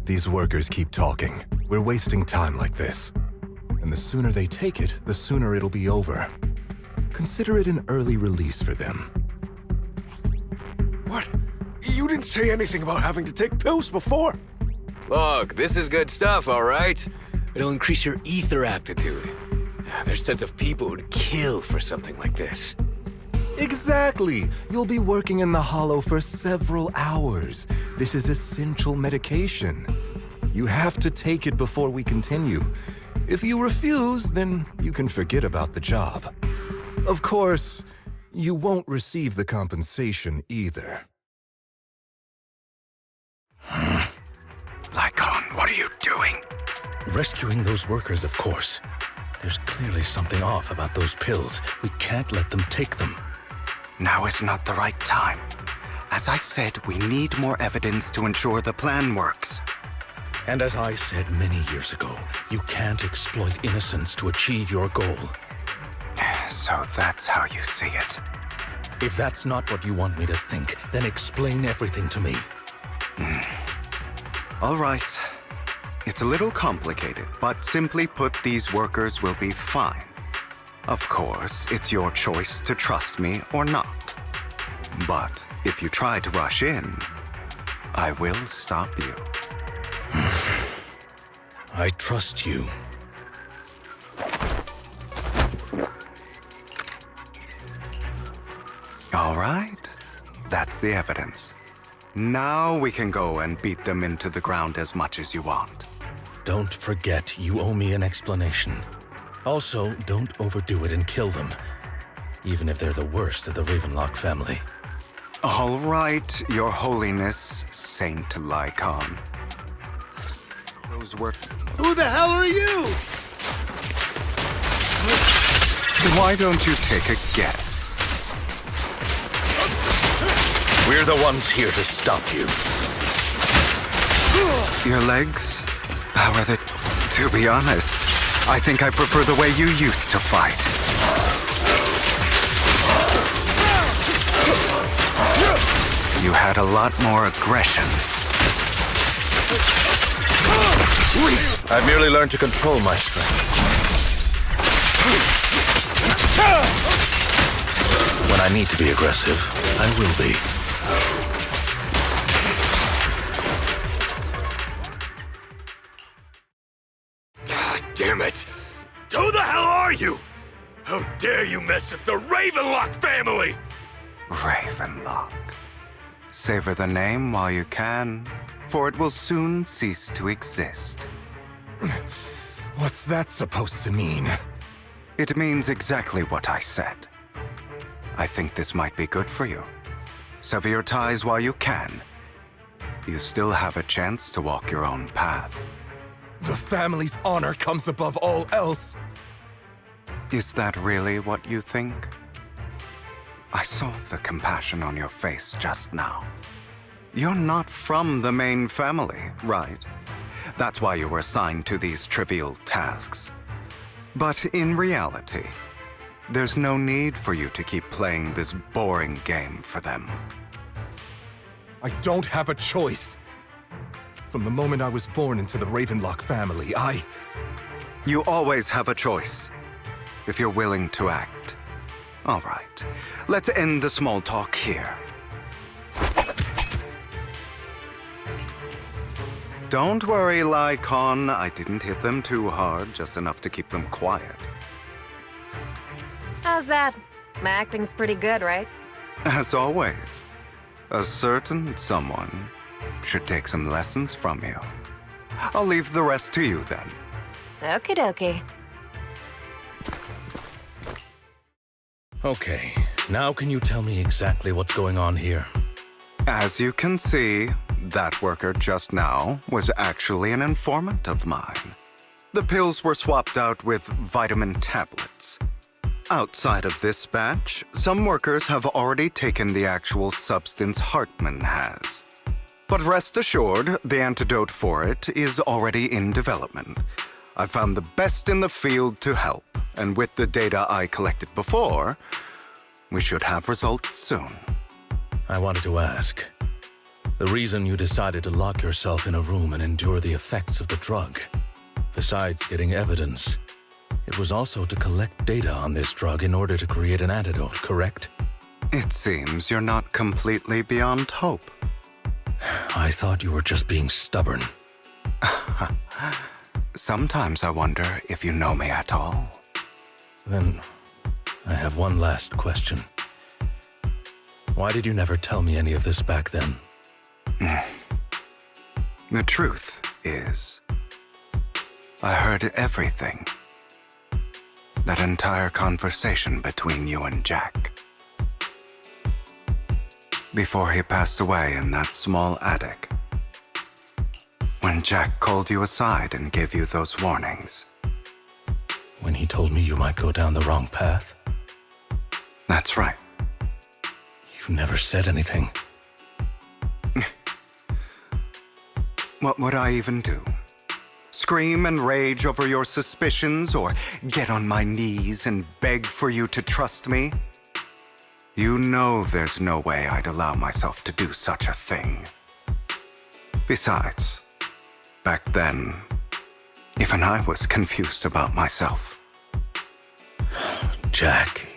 S16: These workers keep talking. We're wasting time like this. And the sooner they take it, the sooner it'll be over. Consider it an early release for them.
S13: What? You didn't say anything about having to take pills before.
S7: Look, this is good stuff, all right? It'll increase your ether aptitude. There's tons of people who'd kill for something like this.
S16: Exactly! You'll be working in the Hollow for several hours. This is essential medication. You have to take it before we continue. If you refuse, then you can forget about the job. Of course, you won't receive the compensation either.
S3: Lycon, what are you doing?
S5: Rescuing those workers, of course. There's clearly something off about those pills. We can't let them take them.
S3: Now is not the right time. As I said, we need more evidence to ensure the plan works.
S5: And as I said many years ago, you can't exploit innocence to achieve your goal.
S3: So that's how you see it.
S5: If that's not what you want me to think, then explain everything to me.
S3: All right. It's a little complicated, but simply put, these workers will be fine. Of course, it's your choice to trust me or not. But if you try to rush in, I will stop you.
S5: I trust you.
S3: All right. That's the evidence. Now we can go and beat them into the ground as much as you want.
S5: Don't forget, you owe me an explanation. Also, don't overdo it and kill them, even if they're the worst of the Ravenlock family.
S3: All right, Your Holiness, Saint Lycon. Those were...
S9: Who the hell are you?
S3: Why don't you take a guess?
S5: We're the ones here to stop you.
S3: Your legs? How are they? To be honest, I think I prefer the way you used to fight. You had a lot more aggression.
S5: I've merely learned to control my strength. When I need to be aggressive, I will be.
S13: God damn it! Who the hell are you? How dare you mess with the Ravenlock family?
S3: Ravenlock. Savor the name while you can, for it will soon cease to exist.
S16: What's that supposed to mean?
S3: It means exactly what I said. I think this might be good for you. Sever your ties while you can. You still have a chance to walk your own path.
S16: The family's honor comes above all else.
S3: Is that really what you think? I saw the compassion on your face just now. You're not from the main family, right? That's why you were assigned to these trivial tasks. But in reality, there's no need for you to keep playing this boring game for them.
S16: I don't have a choice. From the moment I was born into the Ravenlock family,
S3: You always have a choice, if you're willing to act. All right, let's end the small talk here. Don't worry, Lycon. I didn't hit them too hard, just enough to keep them quiet.
S14: How's that? My acting's pretty good, right?
S3: As always.
S10: A certain someone should take some lessons from you. I'll leave the rest to you then.
S14: Okie dokie.
S5: Okay, now can you tell me exactly what's going on here?
S10: As you can see, that worker just now was actually an informant of mine. The pills were swapped out with vitamin tablets. Outside of this batch, some workers have already taken the actual substance Hartman has. But rest assured, the antidote for it is already in development. I found the best in the field to help, and with the data I collected before, we should have results soon.
S5: I wanted to ask. The reason you decided to lock yourself in a room and endure the effects of the drug, besides getting evidence, it was also to collect data on this drug in order to create an antidote, correct?
S10: It seems you're not completely beyond hope.
S5: I thought you were just being stubborn.
S10: Sometimes I wonder if you know me at all.
S5: Then, I have one last question. Why did you never tell me any of this back then?
S10: The truth is, I heard everything. That entire conversation between you and Jack. Before he passed away in that small attic. When Jack called you aside and gave you those warnings.
S5: When he told me you might go down the wrong path?
S10: That's right.
S5: You never said anything.
S10: What would I even do? Scream and rage over your suspicions, or get on my knees and beg for you to trust me? You know there's no way I'd allow myself to do such a thing. Besides, back then, even I was confused about myself.
S5: Jack,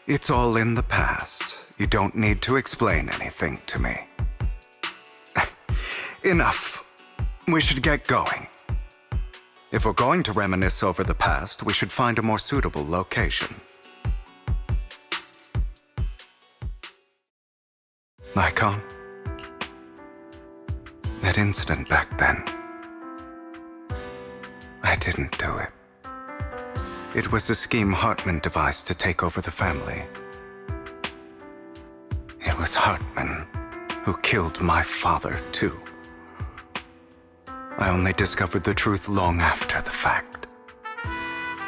S10: It's all in the past. You don't need to explain anything to me. Enough. We should get going. If we're going to reminisce over the past, we should find a more suitable location. Lycon? That incident back then. I didn't do it. It was a scheme Hartman devised to take over the family. It was Hartman who killed my father, too. I only discovered the truth long after the fact.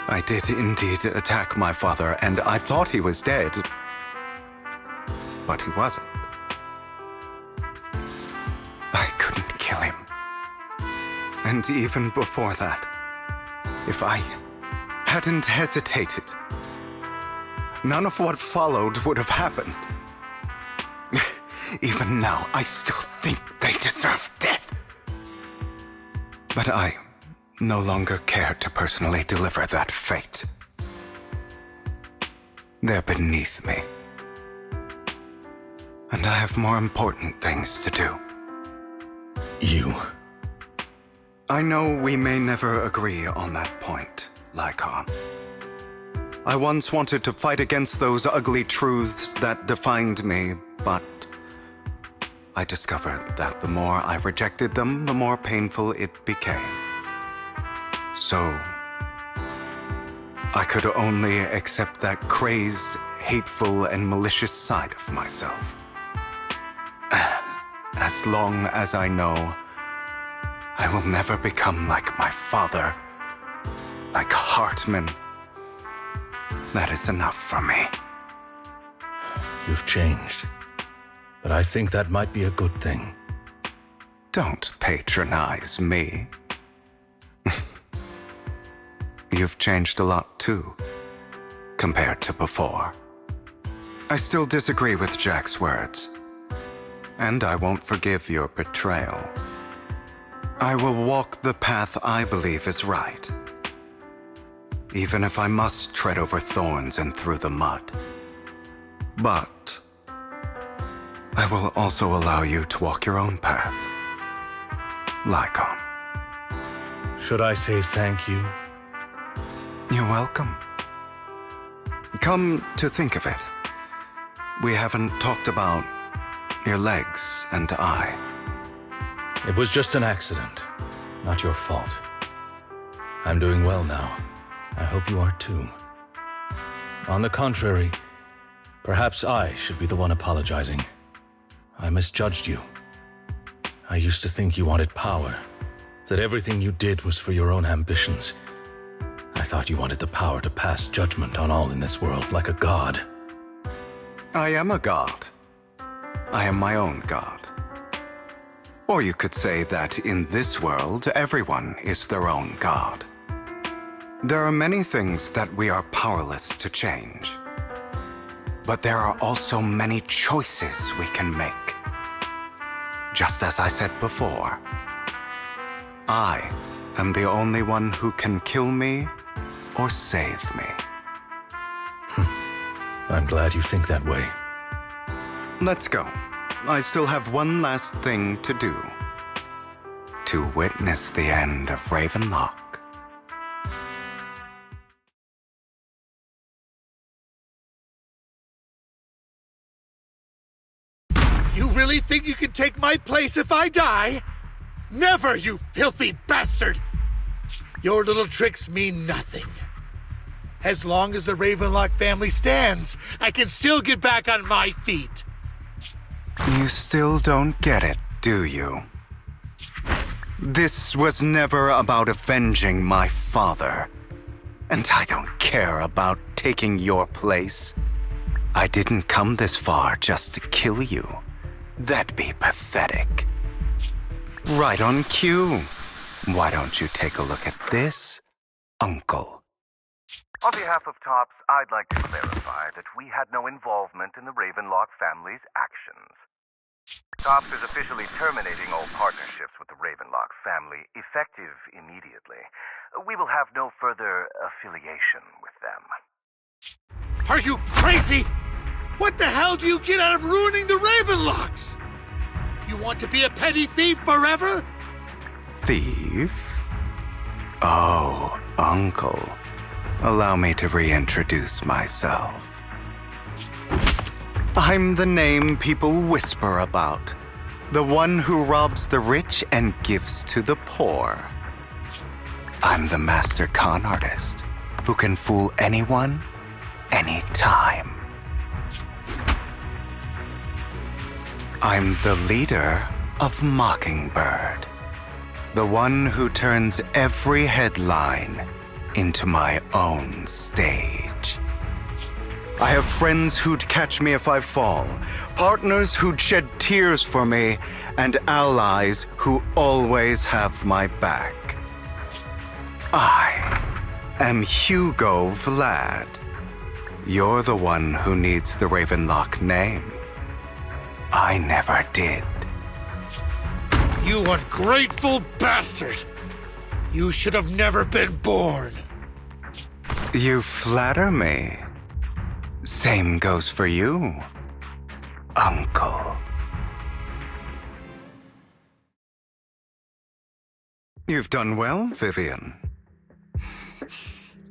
S10: I did indeed attack my father, and I thought he was dead. But he wasn't. I couldn't kill him. And even before that, if I hadn't hesitated, none of what followed would have happened. Even now, I still think they deserve death. But I no longer care to personally deliver that fate. They're beneath me. And I have more important things to do. I know we may never agree on that point, Lycon. I once wanted to fight against those ugly truths that defined me, but I discovered that the more I rejected them, the more painful it became. So, I could only accept that crazed, hateful, and malicious side of myself. As long as I know I will never become like my father, like Hartman, that is enough for me.
S5: You've changed. But I think that might be a good thing.
S10: Don't patronize me. You've changed a lot too, compared to before. I still disagree with Jack's words, and I won't forgive your betrayal. I will walk the path I believe is right, even if I must tread over thorns and through the mud. But I will also allow you to walk your own path, Lycon.
S5: Should I say thank you?
S10: You're welcome. Come to think of it, we haven't talked about your legs and eye.
S5: It was just an accident, not your fault. I'm doing well now. I hope you are too. On the contrary, perhaps I should be the one apologizing. I misjudged you. I used to think you wanted power, that everything you did was for your own ambitions. I thought you wanted the power to pass judgment on all in this world like a god.
S10: I am a god. I am my own god. Or you could say that in this world, everyone is their own god. There are many things that we are powerless to change. But there are also many choices we can make. Just as I said before, I am the only one who can kill me or save me.
S5: I'm glad you think that way.
S10: Let's go. I still have one last thing to do. To witness the end of Ravenlock.
S9: You really think you can take my place if I die? Never, you filthy bastard! Your little tricks mean nothing. As long as the Ravenlock family stands, I can still get back on my feet.
S10: You still don't get it, do you? This was never about avenging my father. And I don't care about taking your place. I didn't come this far just to kill you. That'd be pathetic. Right on cue. Why don't you take a look at this, Uncle?
S17: On behalf of TOPS, I'd like to clarify that we had no involvement in the Ravenlock family's actions. TOPS is officially terminating all partnerships with the Ravenlock family, effective immediately. We will have no further affiliation with them.
S9: Are you crazy? What the hell do you get out of ruining the Ravenlocks? You want to be a petty thief forever?
S10: Thief? Oh, Uncle. Allow me to reintroduce myself. I'm the name people whisper about. The one who robs the rich and gives to the poor. I'm the master con artist who can fool anyone, anytime. I'm the leader of Mockingbird. The one who turns every headline into my own stage. I have friends who'd catch me if I fall, partners who'd shed tears for me, and allies who always have my back. I am Hugo Vlad. You're the one who needs the Ravenlock name. I never did.
S9: You ungrateful bastard! You should have never been born.
S10: You flatter me. Same goes for you, Uncle. You've done well, Vivian.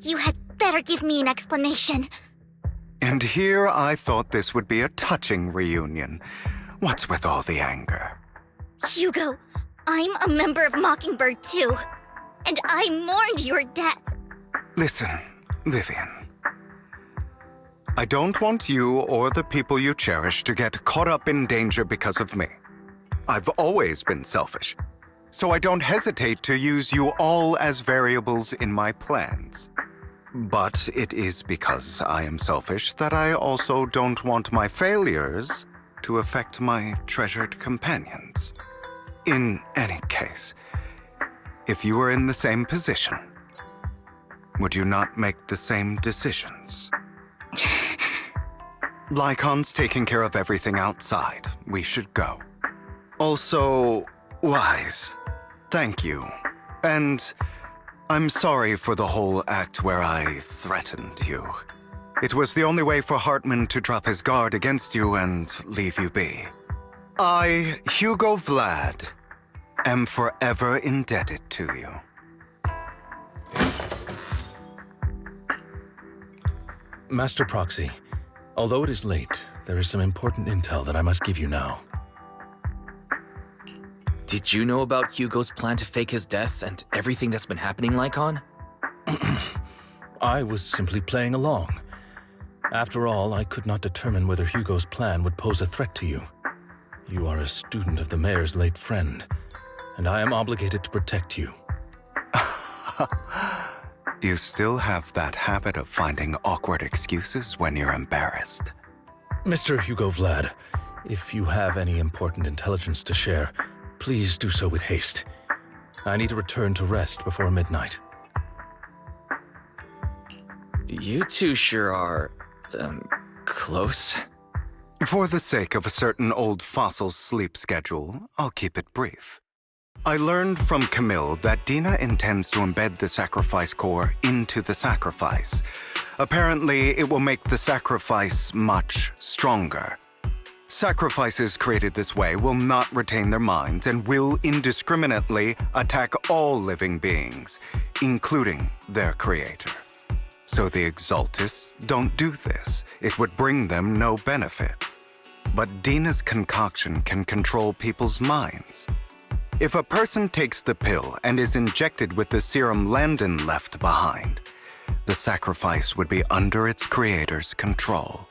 S1: You had better give me an explanation.
S10: And here I thought this would be a touching reunion. What's with all the anger?
S1: Hugo, I'm a member of Mockingbird too. And I mourned your death.
S10: Listen, Vivian. I don't want you or the people you cherish to get caught up in danger because of me. I've always been selfish, so I don't hesitate to use you all as variables in my plans. But it is because I am selfish that I also don't want my failures to affect my treasured companions. In any case, if you were in the same position, would you not make the same decisions? Lycon's taking care of everything outside. We should go. Also, Wise, thank you. And I'm sorry for the whole act where I threatened you. It was the only way for Hartman to drop his guard against you and leave you be. I, Hugo Vlad, am forever indebted to you.
S5: Master Proxy, although it is late, there is some important intel that I must give you now.
S18: Did you know about Hugo's plan to fake his death and everything that's been happening, Lycon?
S5: I was simply playing along. After all, I could not determine whether Hugo's plan would pose a threat to you. You are a student of the mayor's late friend, and I am obligated to protect you.
S10: You still have that habit of finding awkward excuses when you're embarrassed.
S5: Mr. Hugo Vlad, if you have any important intelligence to share, please do so with haste. I need to return to rest before midnight.
S18: You two sure are, close.
S10: For the sake of a certain old fossil's sleep schedule, I'll keep it brief. I learned from Camille that Dina intends to embed the sacrifice core into the sacrifice. Apparently, it will make the sacrifice much stronger. Sacrifices created this way will not retain their minds and will indiscriminately attack all living beings, including their creator. So the Exaltists don't do this. It would bring them no benefit. But Dina's concoction can control people's minds. If a person takes the pill and is injected with the serum Landon left behind, the sacrifice would be under its creator's control.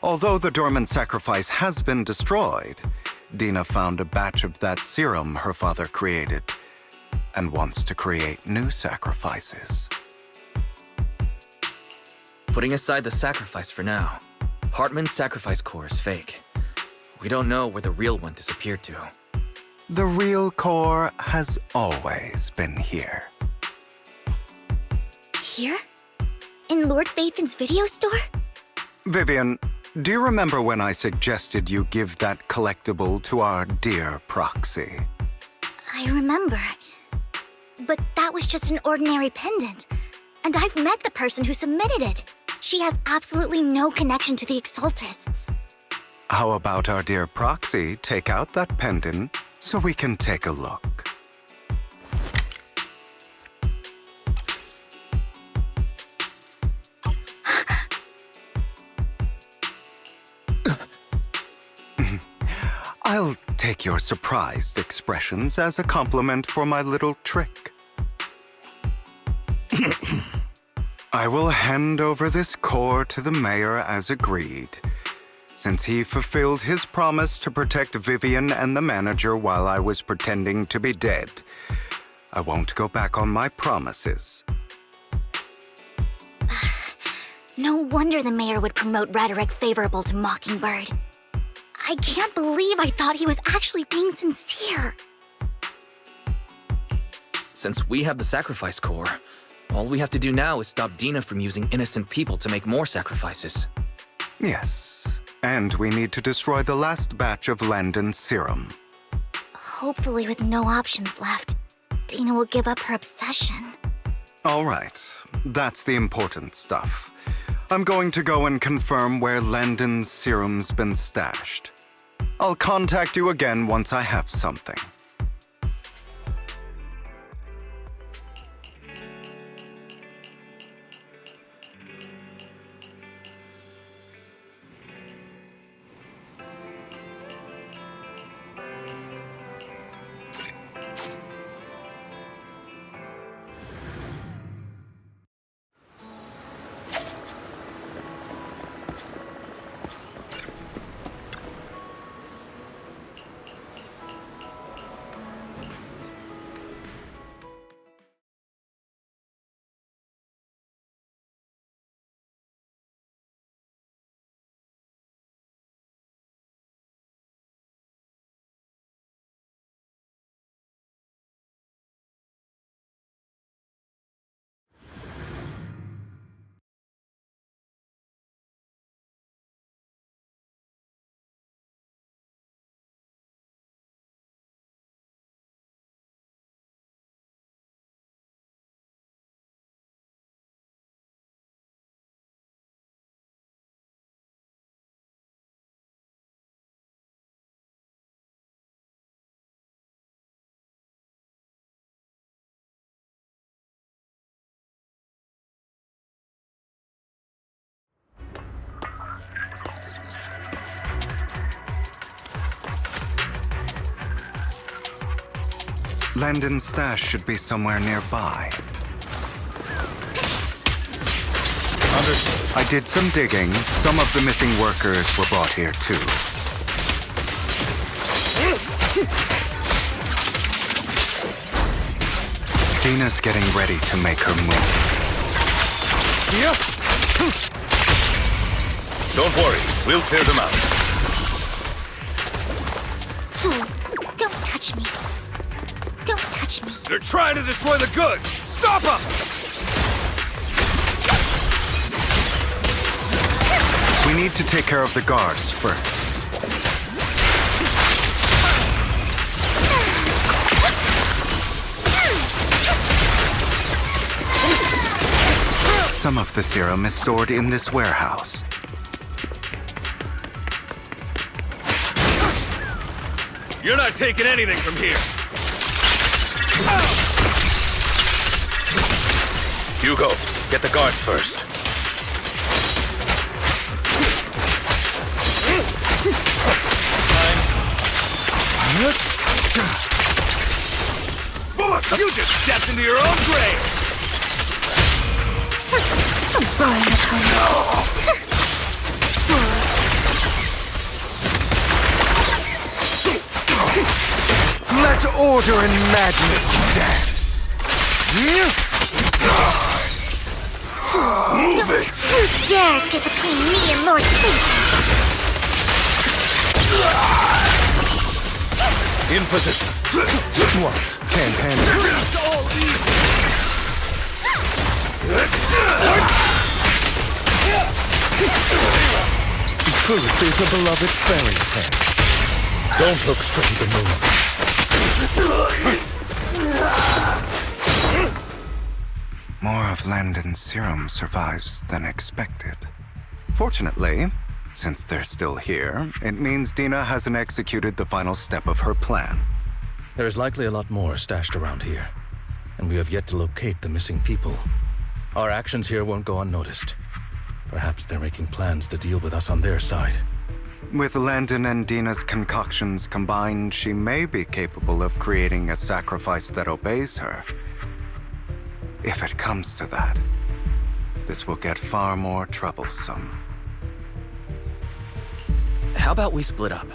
S10: Although the dormant sacrifice has been destroyed, Dina found a batch of that serum her father created and wants to create new sacrifices.
S18: Putting aside the sacrifice for now, Hartman's sacrifice core is fake. We don't know where the real one disappeared to.
S10: The real core has always been here.
S1: Here? In Lord Phaethon's video store?
S10: Vivian, do you remember when I suggested you give that collectible to our dear proxy?
S1: I remember. But that was just an ordinary pendant. And I've met the person who submitted it. She has absolutely no connection to the Exaltists.
S10: How about our dear proxy take out that pendant so we can take a look? I'll take your surprised expressions as a compliment for my little trick. I will hand over this core to the mayor as agreed. Since he fulfilled his promise to protect Vivian and the manager while I was pretending to be dead, I won't go back on my promises.
S1: No wonder the mayor would promote rhetoric favorable to Mockingbird. I can't believe I thought he was actually being sincere.
S18: Since we have the sacrifice core, all we have to do now is stop Dina from using innocent people to make more sacrifices.
S10: Yes, and we need to destroy the last batch of Landon's serum.
S1: Hopefully with no options left, Dina will give up her obsession.
S10: All right, that's the important stuff. I'm going to go and confirm where Landon's serum's been stashed. I'll contact you again once I have something. Landon's stash should be somewhere nearby. I did some digging. Some of the missing workers were brought here too. Dina's getting ready to make her move.
S5: Don't worry, we'll clear them out.
S1: Fool, don't touch me. Don't touch me.
S13: They're trying to destroy the goods! Stop them!
S10: We need to take care of the guards first. Some of the serum is stored in this warehouse.
S13: You're not taking anything from here!
S5: Hugo, get the guards first.
S13: You just stepped into your own grave!
S1: I'm going to come.
S10: Let order and madness dance!
S1: Move it! You dare get between me and Lord Satan!
S5: In position.
S10: What? Can't handle it.
S13: It's all evil!
S16: Truth is a beloved fairy tale.
S5: Don't look straight at the moon.
S10: More of Landon's serum survives than expected. Fortunately, since they're still here, it means Dina hasn't executed the final step of her plan.
S5: There's likely a lot more stashed around here, and we have yet to locate the missing people. Our actions here won't go unnoticed. Perhaps they're making plans to deal with us on their side.
S10: With Landon and Dina's concoctions combined, she may be capable of creating a sacrifice that obeys her. If it comes to that, this will get far more troublesome.
S18: How about we split up?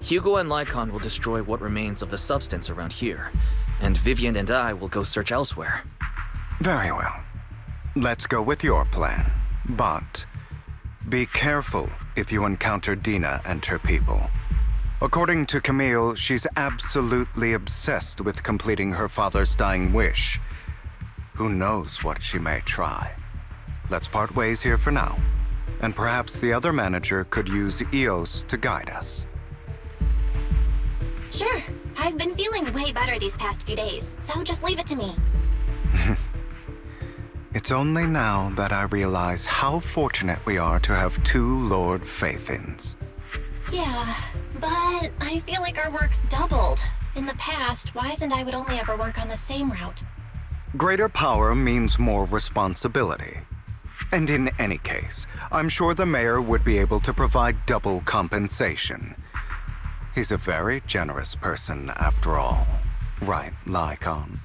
S18: Hugo and Lycon will destroy what remains of the substance around here, and Vivian and I will go search elsewhere.
S10: Very well. Let's go with your plan. But be careful if you encounter Dina and her people. According to Camille, she's absolutely obsessed with completing her father's dying wish. Who knows what she may try? Let's part ways here for now. And perhaps the other manager could use EOS to guide us.
S6: Sure. I've been feeling way better these past few days, so just leave it to me.
S10: It's only now that I realize how fortunate we are to have two Lord Faithins.
S6: Yeah, but I feel like our work's doubled. In the past, Wise and I would only ever work on the same route.
S10: Greater power means more responsibility. And in any case, I'm sure the mayor would be able to provide double compensation. He's a very generous person, after all. Right, Lycon?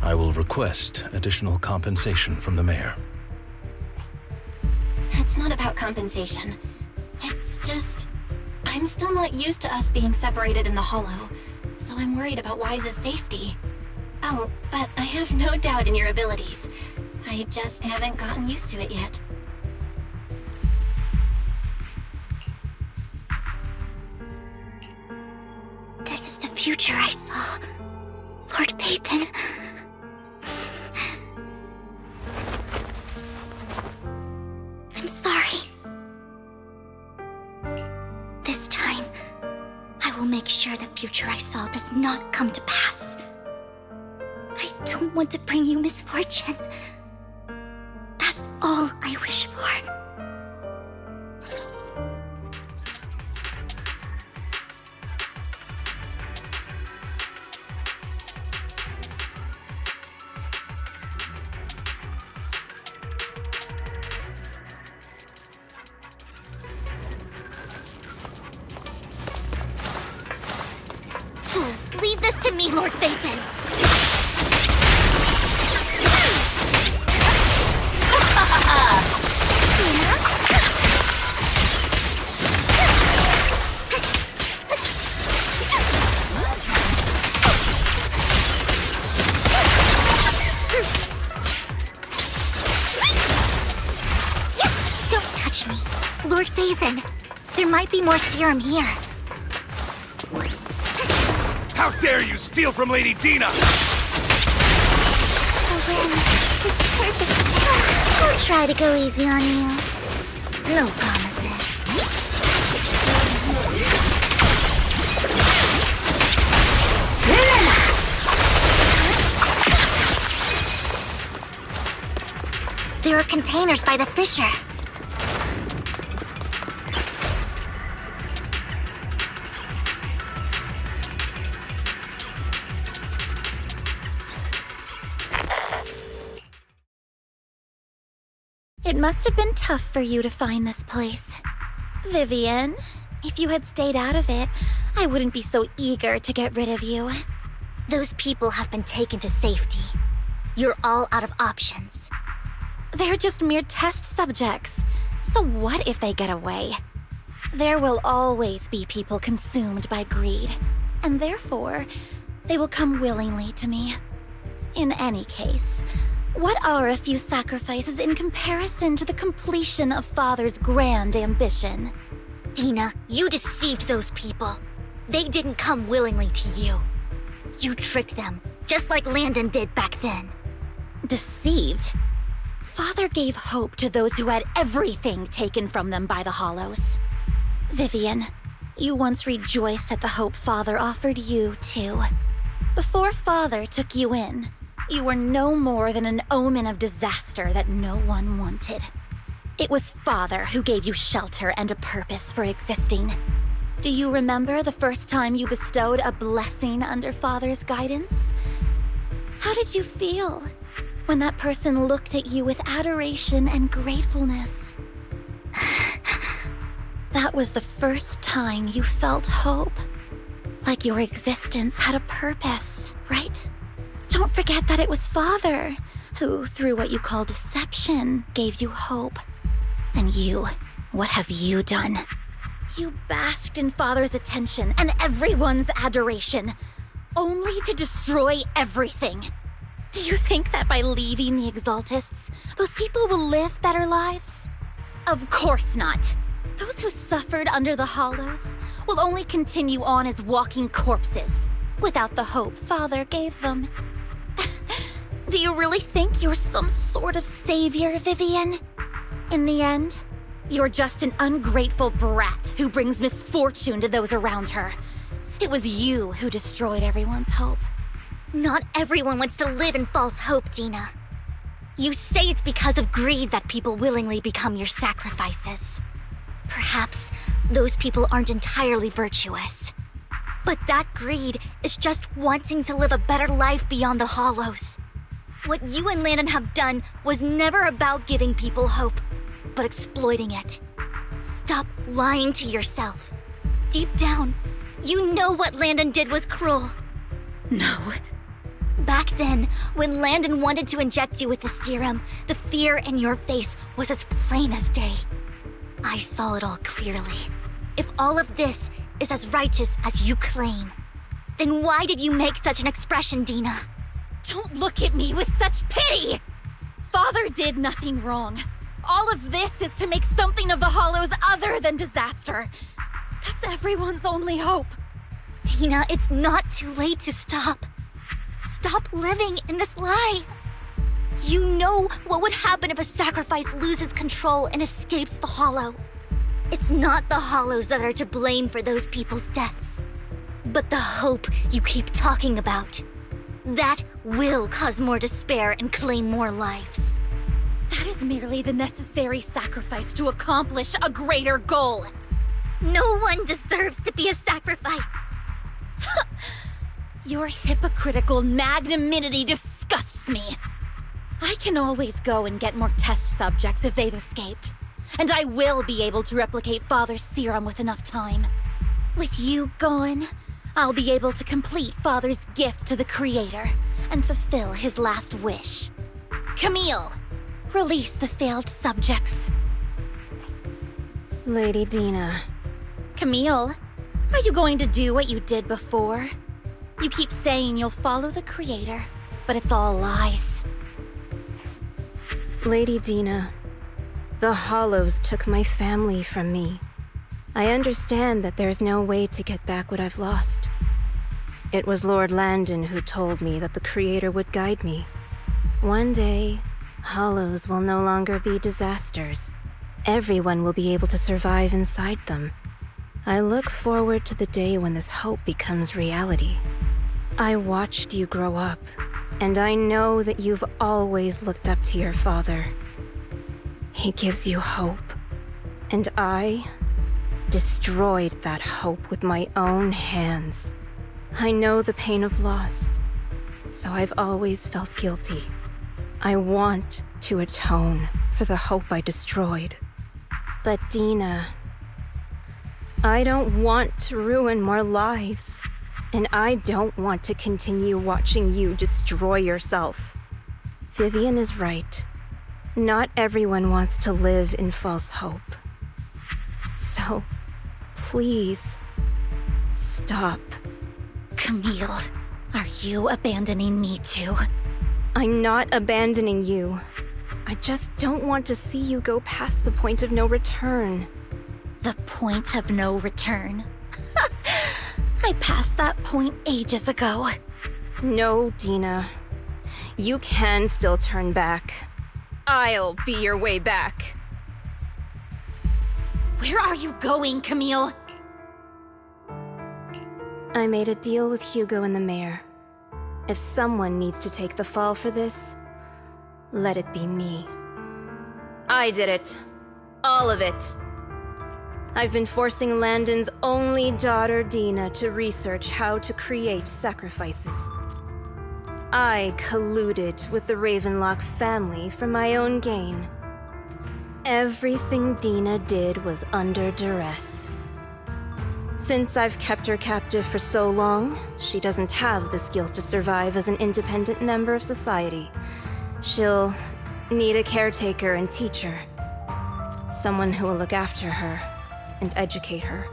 S5: I will request additional compensation from the mayor.
S6: It's not about compensation. It's just... I'm still not used to us being separated in the Hollow, so I'm worried about Wise's safety. Oh, but I have no doubt in your abilities. I just haven't gotten used to it yet.
S1: This is the future I saw. Lord Pathan. I'm sorry. This time, I will make sure the future I saw does not come to pass. I don't want to bring you misfortune. That's all I wish for. to me, Lord Phaethon! Don't touch me. Lord Phaethon, there might be more serum here.
S13: How dare you steal from Lady Dina!
S1: I'll try to go easy on you. No promises. There are containers by the fissure. It must have been tough for you to find this place. Vivian, if you had stayed out of it, I wouldn't be so eager to get rid of you. Those people have been taken to safety. You're all out of options. They're just mere test subjects. So what if they get away? There will always be people consumed by greed, and therefore, they will come willingly to me. In any case, what are a few sacrifices in comparison to the completion of Father's grand ambition? Dina, you deceived those people. They didn't come willingly to you. You tricked them, just like Landon did back then. Deceived? Father gave hope to those who had everything taken from them by the Hollows. Vivian, you once rejoiced at the hope Father offered you, too. Before Father took you in, you were no more than an omen of disaster that no one wanted. It was Father who gave you shelter and a purpose for existing. Do you remember the first time you bestowed a blessing under Father's guidance? How did you feel when that person looked at you with adoration and gratefulness? That was the first time you felt hope. Like your existence had a purpose, right? Don't forget that it was Father who, through what you call deception, gave you hope. And you, what have you done? You basked in Father's attention and everyone's adoration, only to destroy everything. Do you think that by leaving the Exaltists, those people will live better lives? Of course not. Those who suffered under the Hollows will only continue on as walking corpses, without the hope Father gave them. Do you really think you're some sort of savior, Vivian? In the end, you're just an ungrateful brat who brings misfortune to those around her. It was you who destroyed everyone's hope. Not everyone wants to live in false hope, Dina. You say it's because of greed that people willingly become your sacrifices. Perhaps those people aren't entirely virtuous. But that greed is just wanting to live a better life beyond the Hollows. What you and Landon have done was never about giving people hope, but exploiting it. Stop lying to yourself. Deep down, you know what Landon did was cruel. No. Back then, when Landon wanted to inject you with the serum, the fear in your face was as plain as day. I saw it all clearly. If all of this is as righteous as you claim, then why did you make such an expression, Dina? Don't look at me with such pity! Father did nothing wrong. All of this is to make something of the Hollows other than disaster. That's everyone's only hope. Dina, it's not too late to stop. Stop living in this lie. You know what would happen if a sacrifice loses control and escapes the Hollow. It's not the Hollows that are to blame for those people's deaths, but the hope you keep talking about. That will cause more despair and claim more lives. That is merely the necessary sacrifice to accomplish a greater goal. No one deserves to be a sacrifice. Your hypocritical magnanimity disgusts me. I can always go and get more test subjects if they've escaped. And I will be able to replicate Father's serum with enough time. With you gone, I'll be able to complete Father's gift to the Creator and fulfill his last wish. Camille, release the failed subjects.
S4: Lady Dina.
S1: Camille, are you going to do what you did before? You keep saying you'll follow the Creator, but it's all lies.
S4: Lady Dina, the Hollows took my family from me. I understand that there's no way to get back what I've lost. It was Lord Landon who told me that the Creator would guide me. One day, Hollows will no longer be disasters. Everyone will be able to survive inside them. I look forward to the day when this hope becomes reality. I watched you grow up, and I know that you've always looked up to your father. He gives you hope, and I destroyed that hope with my own hands. I know the pain of loss, so I've always felt guilty. I want to atone for the hope I destroyed. But Dina, I don't want to ruin more lives, and I don't want to continue watching you destroy yourself. Vivian is right. Not everyone wants to live in false hope. So, please, stop.
S1: Camille, are you abandoning me too?
S4: I'm not abandoning you. I just don't want to see you go past the point of no return.
S1: The point of no return? I passed that point ages ago.
S4: No, Dina. You can still turn back. I'll be your way back.
S1: Where are you going, Camille?
S4: I made a deal with Hugo and the mayor. If someone needs to take the fall for this, let it be me. I did it. All of it. I've been forcing Landon's only daughter, Dina, to research how to create sacrifices. I colluded with the Ravenlock family for my own gain. Everything Dina did was under duress. Since I've kept her captive for so long, she doesn't have the skills to survive as an independent member of society. She'll need a caretaker and teacher. Someone who will look after her and educate her.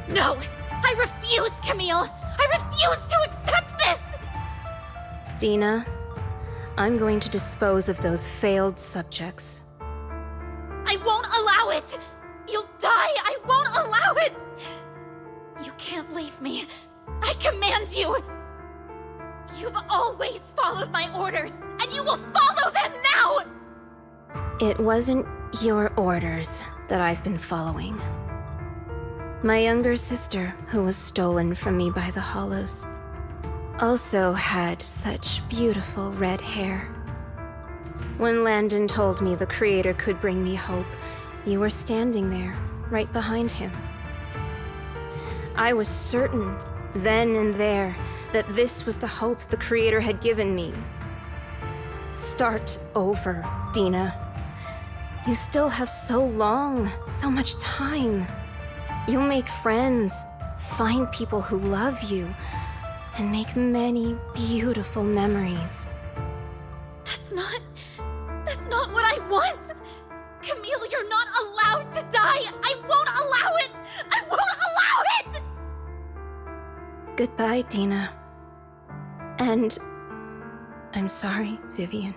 S1: No! I refuse, Camille! I refuse to accept this!
S4: Dina, I'm going to dispose of those failed subjects.
S1: I won't allow it! You'll die! I won't allow it! You can't leave me. I command you! You've always followed my orders, and you will follow them now!
S4: It wasn't your orders that I've been following. My younger sister, who was stolen from me by the Hollows, also had such beautiful red hair. When Landon told me the Creator could bring me hope, you were standing there, right behind him. I was certain, then and there, that this was the hope the Creator had given me. Start over, Dina. You still have so long, so much time. You'll make friends, find people who love you, and make many beautiful memories.
S1: That's not what I want! Camille, you're not allowed to die! I won't allow it! I won't allow it!
S4: Goodbye, Dina. And I'm sorry, Vivian.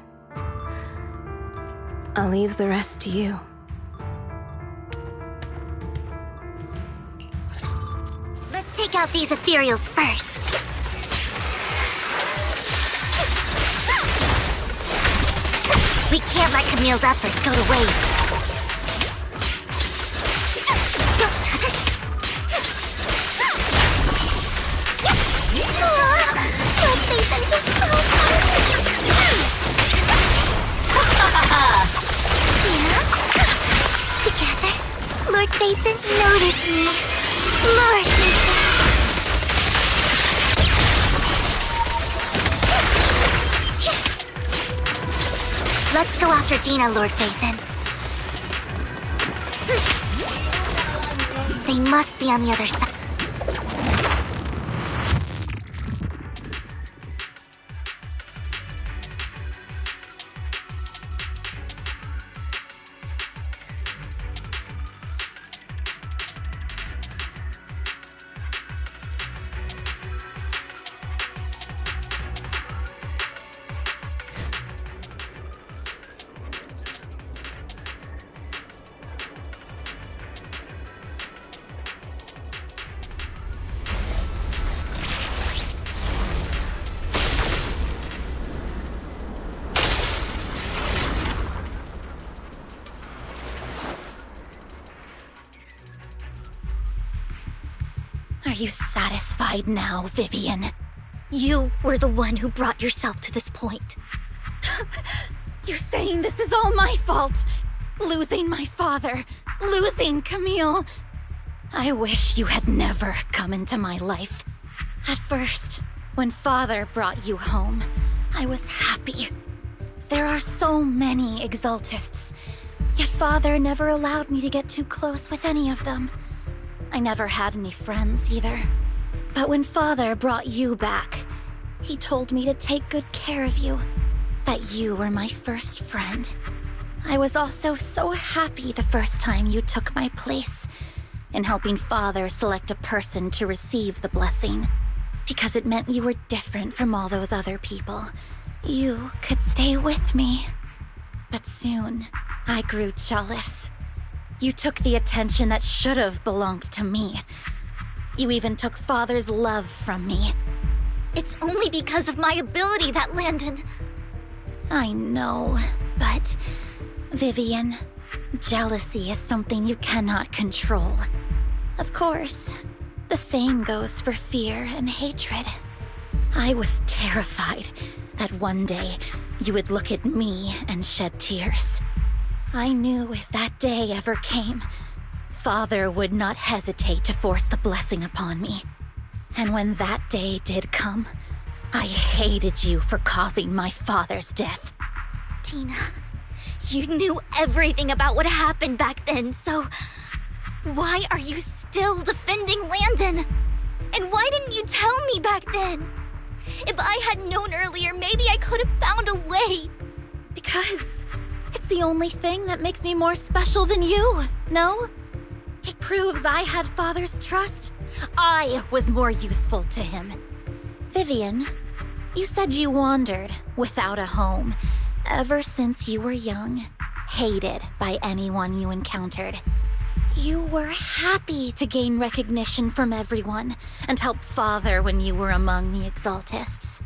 S4: I'll leave the rest to you.
S1: Let's take out these ethereals first. We can't let Camille's efforts go to waste. Lord Phaethon just so Dina? Together, Lord Phaethon, notice me. Lord Phaethon. Let's go after Dina, Lord Phaethon. They must be on the other side. you satisfied now, Vivian? You were the one who brought yourself to this point. You're saying this is all my fault? Losing my father, losing Camille. I wish you had never come into my life. At first, when Father brought you home, I was happy. There are so many Exaltists, yet Father never allowed me to get too close with any of them. I never had any friends either. But when Father brought you back, he told me to take good care of you, that you were my first friend. I was also so happy the first time you took my place in helping Father select a person to receive the blessing, because it meant you were different from all those other people. You could stay with me. But soon, I grew jealous. You took the attention that should have belonged to me. You even took Father's love from me. It's only because of my ability that Landon... I know, but... Vivian, jealousy is something you cannot control. Of course, the same goes for fear and hatred. I was terrified that one day you would look at me and shed tears. I knew if that day ever came, Father would not hesitate to force the blessing upon me. And when that day did come, I hated you for causing my father's death. Dina, you knew everything about what happened back then, so... Why are you still defending Landon? And why didn't you tell me back then? If I had known earlier, maybe I could have found a way.
S6: Because it's the only thing that makes me more special than you, no? It proves I had Father's trust. I was more useful to him. Vivian, you said you wandered without a home ever since you were young, hated by anyone you encountered. You were happy to gain recognition from everyone and help Father when you were among the Exaltists.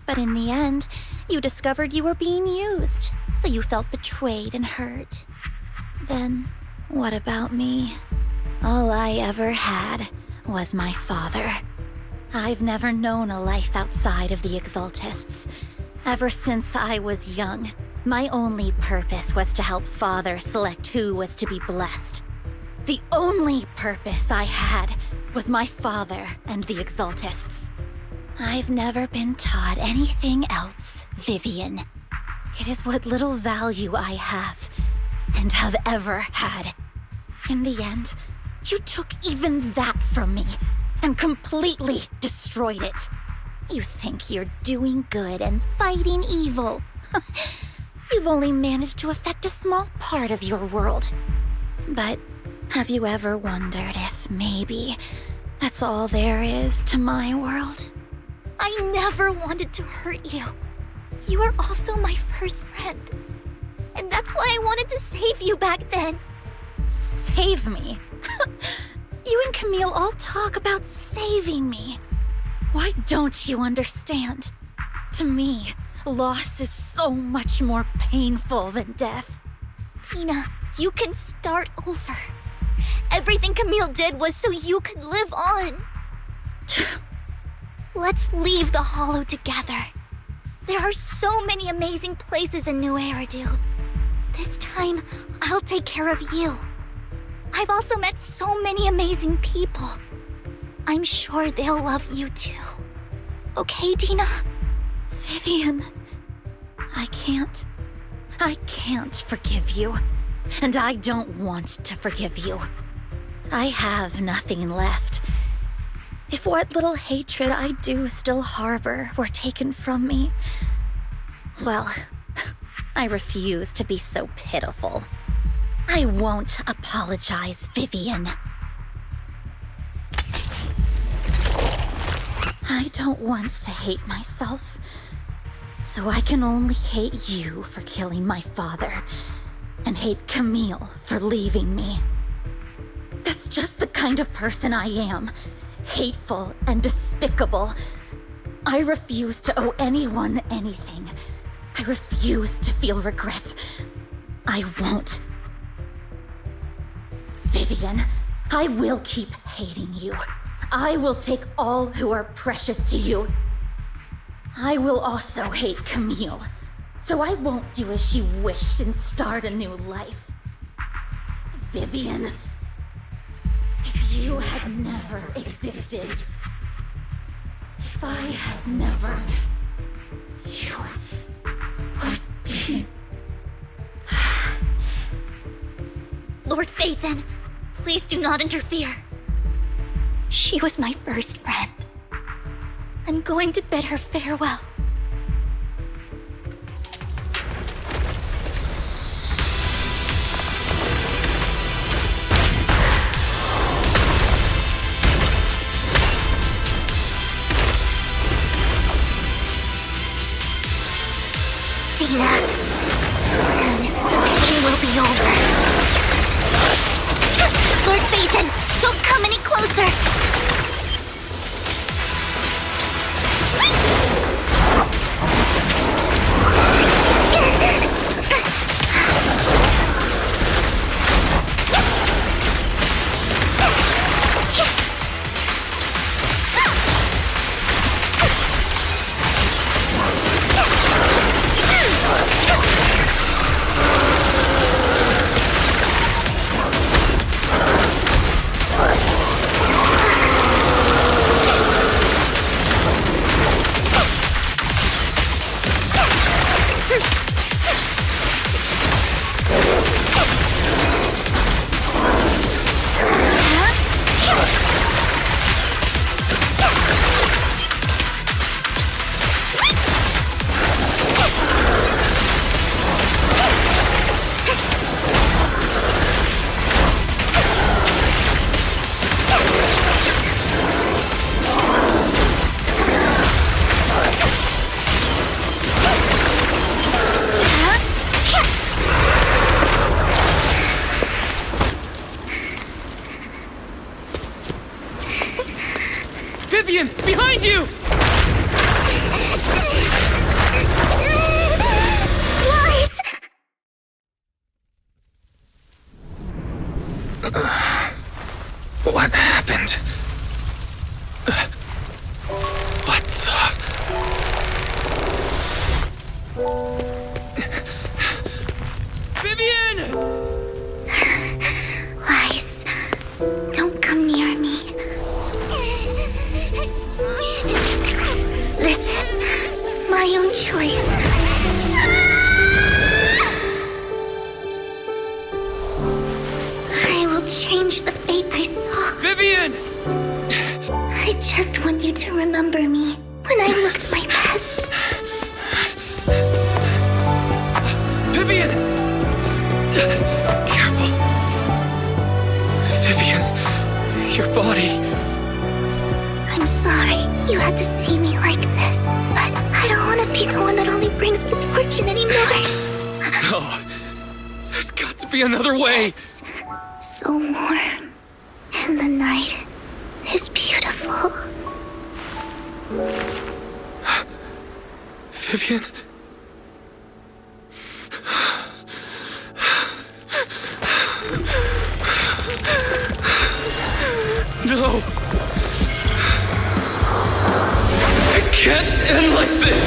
S6: But in the end, you discovered you were being used, so you felt betrayed and hurt. Then, what about me? All I ever had was my father. I've never known a life outside of the Exaltists. Ever since I was young, my only purpose was to help Father select who was to be blessed. The only purpose I had was my father and the Exaltists. I've never been taught anything else, Vivian. It is what little value I have, and have ever had. In the end, you took even that from me, and completely destroyed it. You think you're doing good and fighting evil. You've only managed to affect a small part of your world. But have you ever wondered if maybe that's all there is to my world?
S1: I never wanted to hurt you. You were also my first friend. And that's why I wanted to save you back then.
S6: Save me? You and Camille all talk about saving me. Why don't you understand? To me, loss is so much more painful than death.
S1: Dina, you can start over. Everything Camille did was so you could live on. Let's leave the Hollow together. There are so many amazing places in New Eridu. This time, I'll take care of you. I've also met so many amazing people. I'm sure they'll love you too. Okay, Dina?
S6: Vivian, I can't forgive you. And I don't want to forgive you. I have nothing left. If what little hatred I do still harbor were taken from me, well, I refuse to be so pitiful. I won't apologize, Vivian. I don't want to hate myself, so I can only hate you for killing my father, and hate Camille for leaving me. That's just the kind of person I am. Hateful and despicable. I refuse to owe anyone anything. I refuse to feel regret. I won't. Vivian, I will keep hating you.
S19: I will take all who are precious to you. I will also hate Camille, so I won't do as she wished and start a new life. Vivian, if you had never existed, if I had never, you would be...
S1: Lord Phaethon, please do not interfere. She was my first friend. I'm going to bid her farewell. Dina, soon the pain will be over. Lord Phaethon, don't come any closer!
S8: Vivian! Behind you!
S1: Wise!
S5: What happened? What the...
S8: Vivian!
S1: Wise, don't come near me. This is my own choice. I will change the fate I saw.
S8: Vivian!
S1: I just want you to remember me when I looked my best.
S8: Vivian! Careful. Vivian, your body.
S1: I'm sorry you had to see me like this, but I don't want to be the one that only brings misfortune anymore.
S8: No. There's got to be another way.
S1: It's so warm, and the night is beautiful.
S8: Vivian? No! It can't end like this!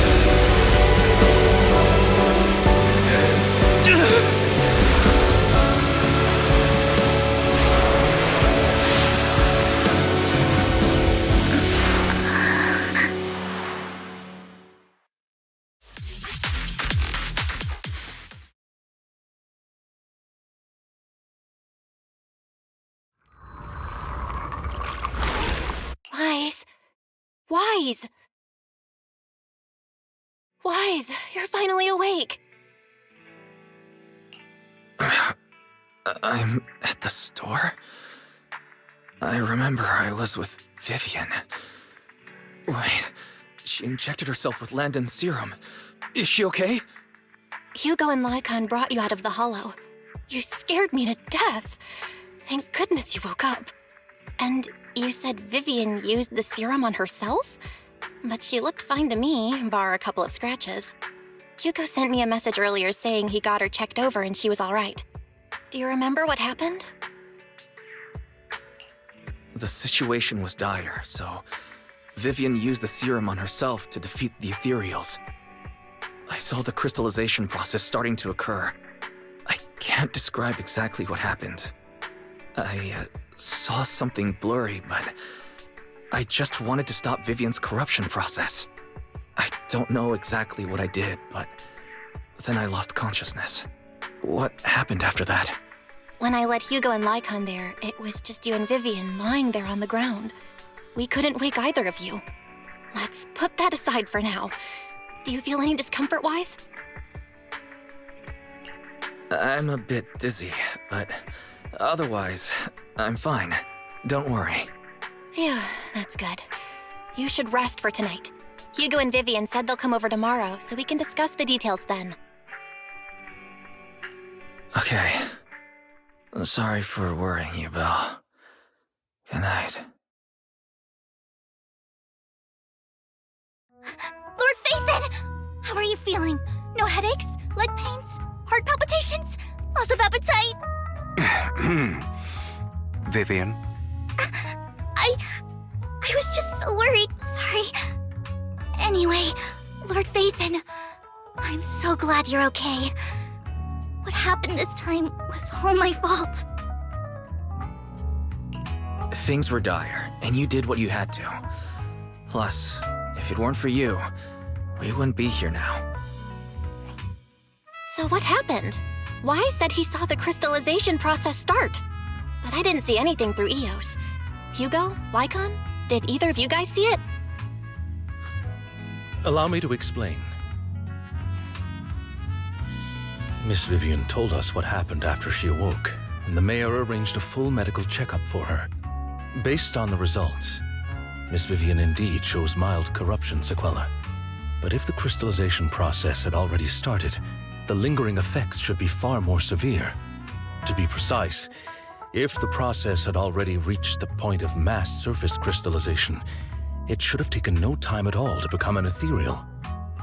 S6: Wise. Wise! Wise, you're finally awake.
S18: I'm at the store? I remember I was with Vivian. Wait, she injected herself with Landon's serum. Is she okay?
S6: Hugo and Lycon brought you out of the hollow. You scared me to death. Thank goodness you woke up. And you said Vivian used the serum on herself? But she looked fine to me, bar a couple of scratches. Hugo sent me a message earlier saying he got her checked over and she was all right. Do you remember what happened?
S18: The situation was dire, so Vivian used the serum on herself to defeat the ethereals. I saw the crystallization process starting to occur. I can't describe exactly what happened. I saw something blurry, but I just wanted to stop Vivian's corruption process. I don't know exactly what I did, but then I lost consciousness. What happened after that?
S6: When I let Hugo and Lycon there, it was just you and Vivian lying there on the ground. We couldn't wake either of you. Let's put that aside for now. Do you feel any discomfort-wise?
S18: I'm a bit dizzy, but otherwise, I'm fine. Don't worry.
S6: Phew, that's good. You should rest for tonight. Hugo and Vivian said they'll come over tomorrow, so we can discuss the details then.
S18: Okay. Sorry for worrying you, Belle. Good night.
S1: Lord Phaethon! How are you feeling? No headaches? Leg pains? Heart palpitations? Loss of appetite?
S10: Vivian?
S1: I was just so worried. Sorry. Anyway, Lord Phaethon, I'm so glad you're okay. What happened this time was all my fault.
S18: Things were dire, and you did what you had to. Plus, if it weren't for you, we wouldn't be here now.
S6: So what happened? Wise said he saw the crystallization process start. But I didn't see anything through EOS. Hugo? Lycon? Did either of you guys see it?
S5: Allow me to explain. Miss Vivian told us what happened after she awoke, and the mayor arranged a full medical checkup for her. Based on the results, Miss Vivian indeed shows mild corruption sequela. But if the crystallization process had already started, the lingering effects should be far more severe. To be precise, if the process had already reached the point of mass surface crystallization, it should have taken no time at all to become an ethereal.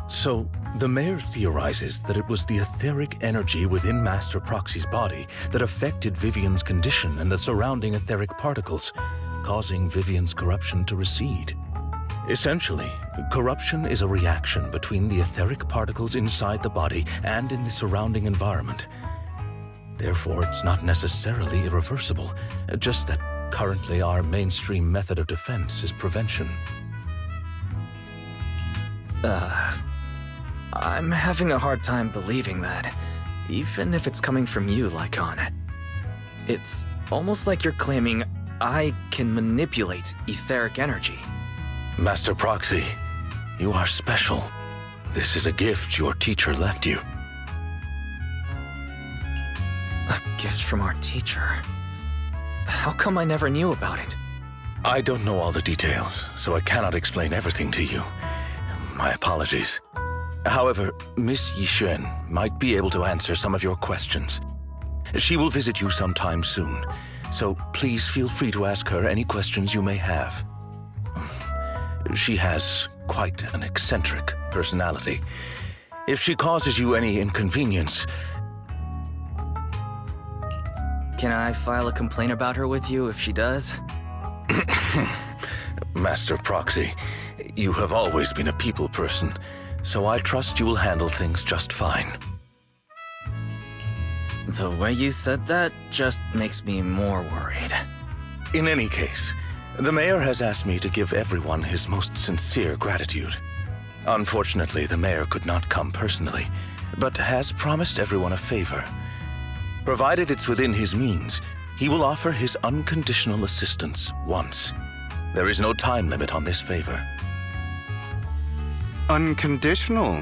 S5: So, the mayor theorizes that it was the etheric energy within Master Proxy's body that affected Vivian's condition and the surrounding etheric particles, causing Vivian's corruption to recede. Essentially, corruption is a reaction between the etheric particles inside the body and in the surrounding environment. Therefore, it's not necessarily irreversible, just that currently our mainstream method of defense is prevention. I'm having a hard time believing that, even if it's coming from you, Lycon. It's almost like you're claiming I can manipulate etheric energy. Master Proxy, you are special. This is a gift your teacher left you.
S18: A gift from our teacher? How come I never knew about it?
S5: I don't know all the details, so I cannot explain everything to you. My apologies. However, Miss Yixuan might be able to answer some of your questions. She will visit you sometime soon, so please feel free to ask her any questions you may have. She has quite an eccentric personality. If she causes you any inconvenience...
S18: Can I file a complaint about her with you if she does?
S5: Master Proxy, you have always been a people person, so I trust you will handle things just fine.
S18: The way you said that just makes me more worried.
S5: In any case, the mayor has asked me to give everyone his most sincere gratitude. Unfortunately, the mayor could not come personally, but has promised everyone a favor. Provided it's within his means, he will offer his unconditional assistance once. There is no time limit on this favor.
S10: Unconditional,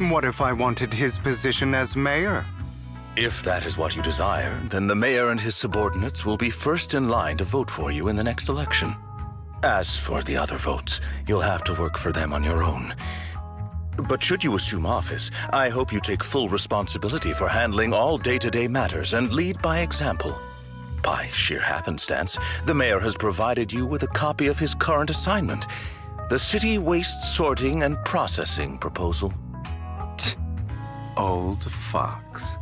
S10: What if I wanted his position as mayor?
S5: If that is what you desire, then the mayor and his subordinates will be first in line to vote for you in the next election. As for the other votes, you'll have to work for them on your own. But should you assume office, I hope you take full responsibility for handling all day-to-day matters and lead by example. By sheer happenstance, the mayor has provided you with a copy of his current assignment, the City Waste Sorting and Processing proposal.
S10: Old fox.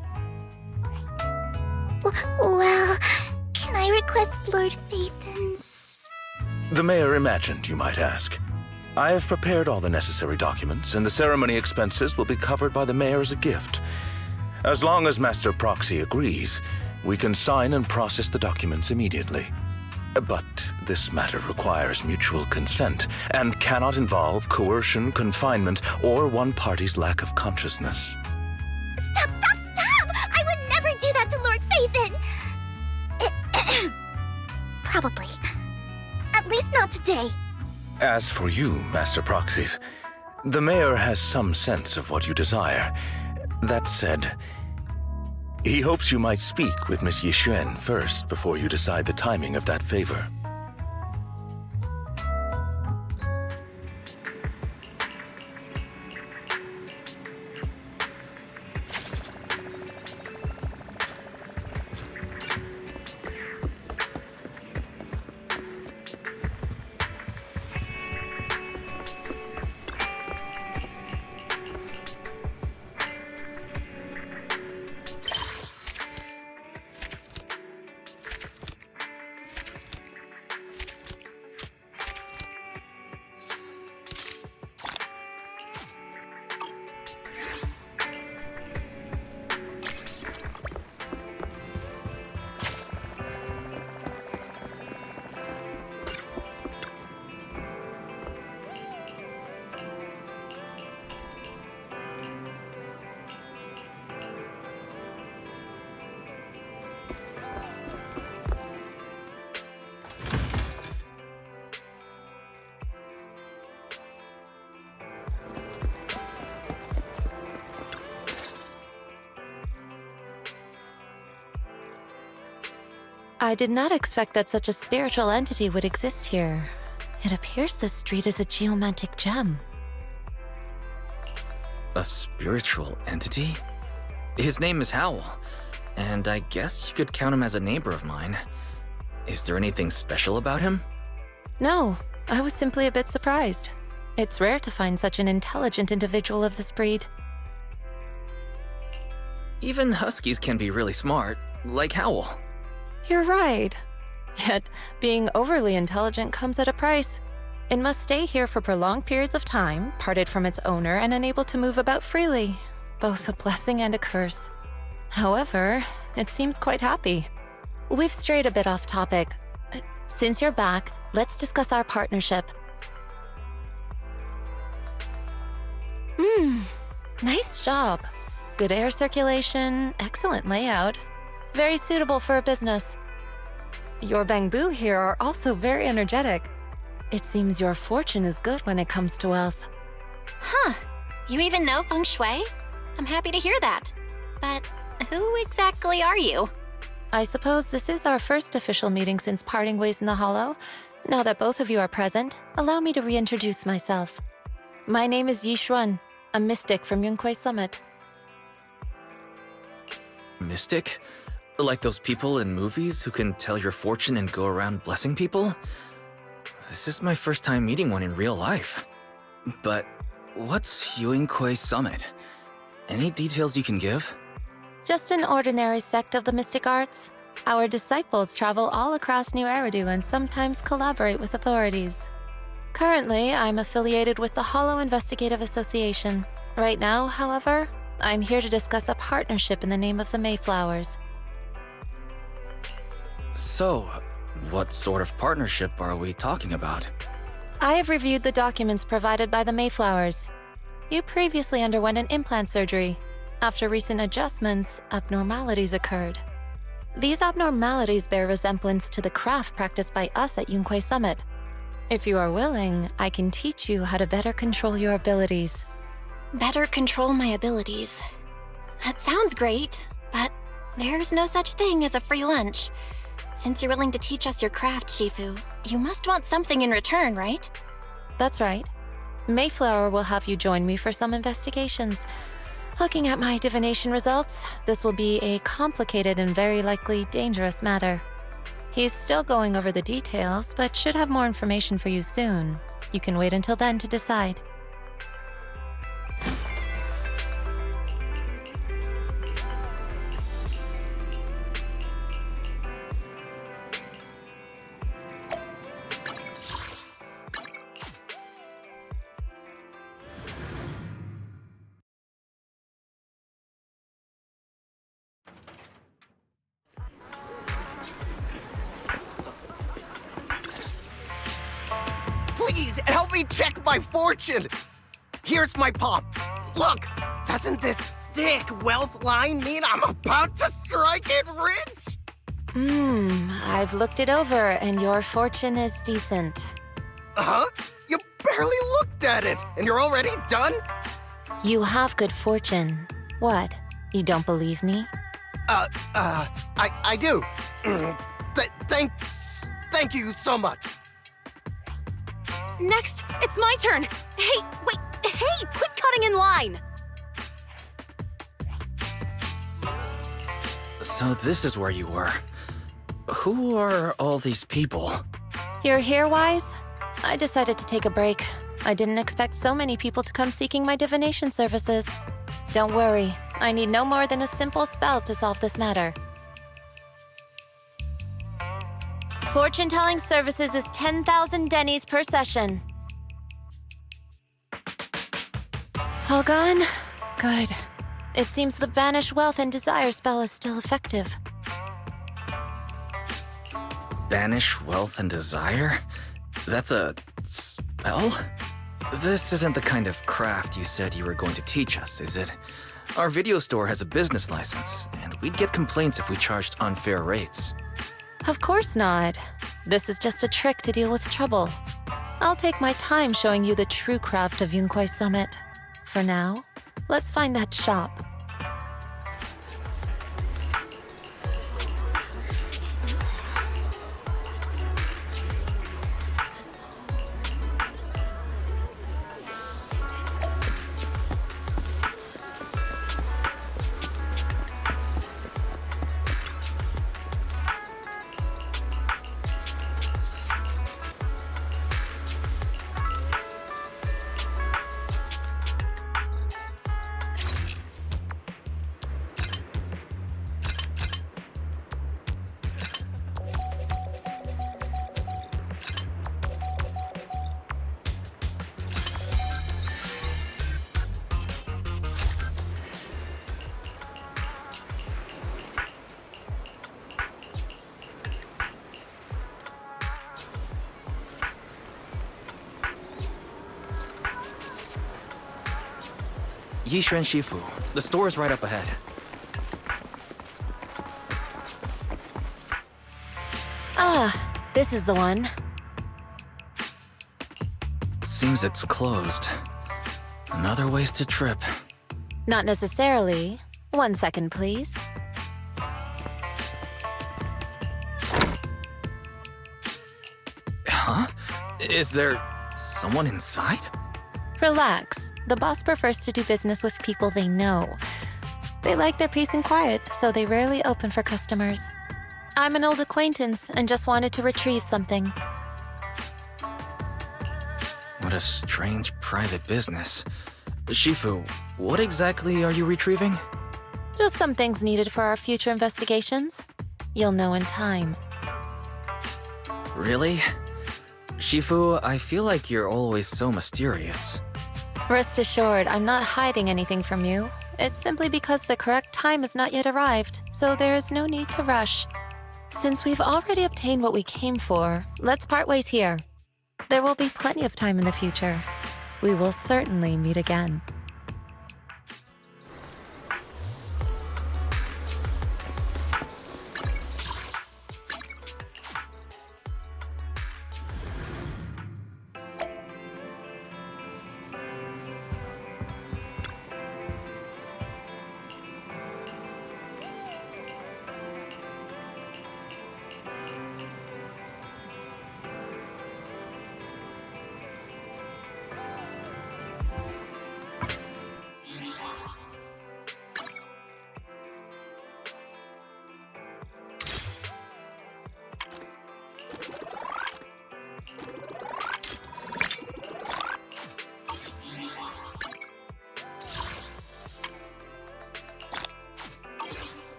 S1: Well, can I request Lord Phaethon's...
S5: The mayor imagined, you might ask. I have prepared all the necessary documents, and the ceremony expenses will be covered by the mayor as a gift. As long as Master Proxy agrees, we can sign and process the documents immediately. But this matter requires mutual consent and cannot involve coercion, confinement, or one party's lack of consciousness.
S1: Stop! I would never do that to Lord Phaethon! Probably. At least not today.
S5: As for you, Master Proxies, the mayor has some sense of what you desire. That said, he hopes you might speak with Miss Yixuan first before you decide the timing of that favor.
S20: I did not expect that such a spiritual entity would exist here. It appears this street is a geomantic gem.
S18: A spiritual entity? His name is Howl, and I guess you could count him as a neighbor of mine. Is there anything special about him?
S20: No, I was simply a bit surprised. It's rare to find such an intelligent individual of this breed.
S18: Even huskies can be really smart, like Howl.
S20: You're right. Yet, being overly intelligent comes at a price. It must stay here for prolonged periods of time, parted from its owner and unable to move about freely. Both a blessing and a curse. However, it seems quite happy. We've strayed a bit off topic. Since you're back, let's discuss our partnership. Nice job. Good air circulation, excellent layout. Very suitable for a business. Your bamboo here are also very energetic. It seems your fortune is good when it comes to wealth.
S6: Huh. You even know feng shui? I'm happy to hear that. But who exactly are you?
S20: I suppose this is our first official meeting since parting ways in the Hollow. Now that both of you are present, allow me to reintroduce myself. My name is Yixuan, a mystic from Yunquei Summit.
S18: Mystic? Like those people in movies who can tell your fortune and go around blessing people? This is my first time meeting one in real life. But what's Yunquei Summit? Any details you can give?
S20: Just an ordinary sect of the mystic arts. Our disciples travel all across New Eridu and sometimes collaborate with authorities. Currently, I'm affiliated with the Hollow Investigative Association. Right now, however, I'm here to discuss a partnership in the name of the Mayflowers.
S18: So, what sort of partnership are we talking about?
S20: I have reviewed the documents provided by the Mayflowers. You previously underwent an implant surgery. After recent adjustments, abnormalities occurred. These abnormalities bear resemblance to the craft practiced by us at Yunquei Summit. If you are willing, I can teach you how to better control your abilities.
S6: Better control my abilities. That sounds great, but there's no such thing as a free lunch. Since you're willing to teach us your craft, Shifu, you must want something in return, right?
S20: That's right. Mayflower will have you join me for some investigations. Looking at my divination results, this will be a complicated and very likely dangerous matter. He's still going over the details, but should have more information for you soon. You can wait until then to decide.
S21: me check my fortune! Here's my palm. Look, doesn't this thick wealth line mean I'm about to strike it rich?
S20: I've looked it over, and your fortune is decent.
S21: Huh? You barely looked at it, and you're already done?
S20: You have good fortune. What? You don't believe me?
S21: I do. Thank you so much.
S22: Next, it's my turn. Hey, wait, hey, quit cutting in line.
S18: So this is where you were. Who are all these people?
S20: You're here, Wise? I decided to take a break. I didn't expect so many people to come seeking my divination services. Don't worry, I need no more than a simple spell to solve this matter. Fortune-telling services is 10,000 dennies per session. All gone? Good. It seems the Banish Wealth and Desire spell is still effective.
S18: Banish Wealth and Desire? That's a spell? This isn't the kind of craft you said you were going to teach us, is it? Our video store has a business license, and we'd get complaints if we charged unfair rates.
S20: Of course not. This is just a trick to deal with trouble. I'll take my time showing you the true craft of Yunquai Summit. For now, let's find that shop.
S18: Yishuan Shifu, the store is right up ahead.
S20: Ah, this is the one.
S18: Seems it's closed. Another wasted trip.
S20: Not necessarily. 1 second, please.
S18: Huh? Is there someone inside?
S20: Relax. The boss prefers to do business with people they know. They like their peace and quiet, so they rarely open for customers. I'm an old acquaintance and just wanted to retrieve something.
S18: What a strange private business. Shifu, what exactly are you retrieving?
S20: Just some things needed for our future investigations. You'll know in time.
S18: Really? Shifu, I feel like you're always so mysterious.
S20: Rest assured, I'm not hiding anything from you. It's simply because the correct time has not yet arrived, so there is no need to rush. Since we've already obtained what we came for, let's part ways here. There will be plenty of time in the future. We will certainly meet again.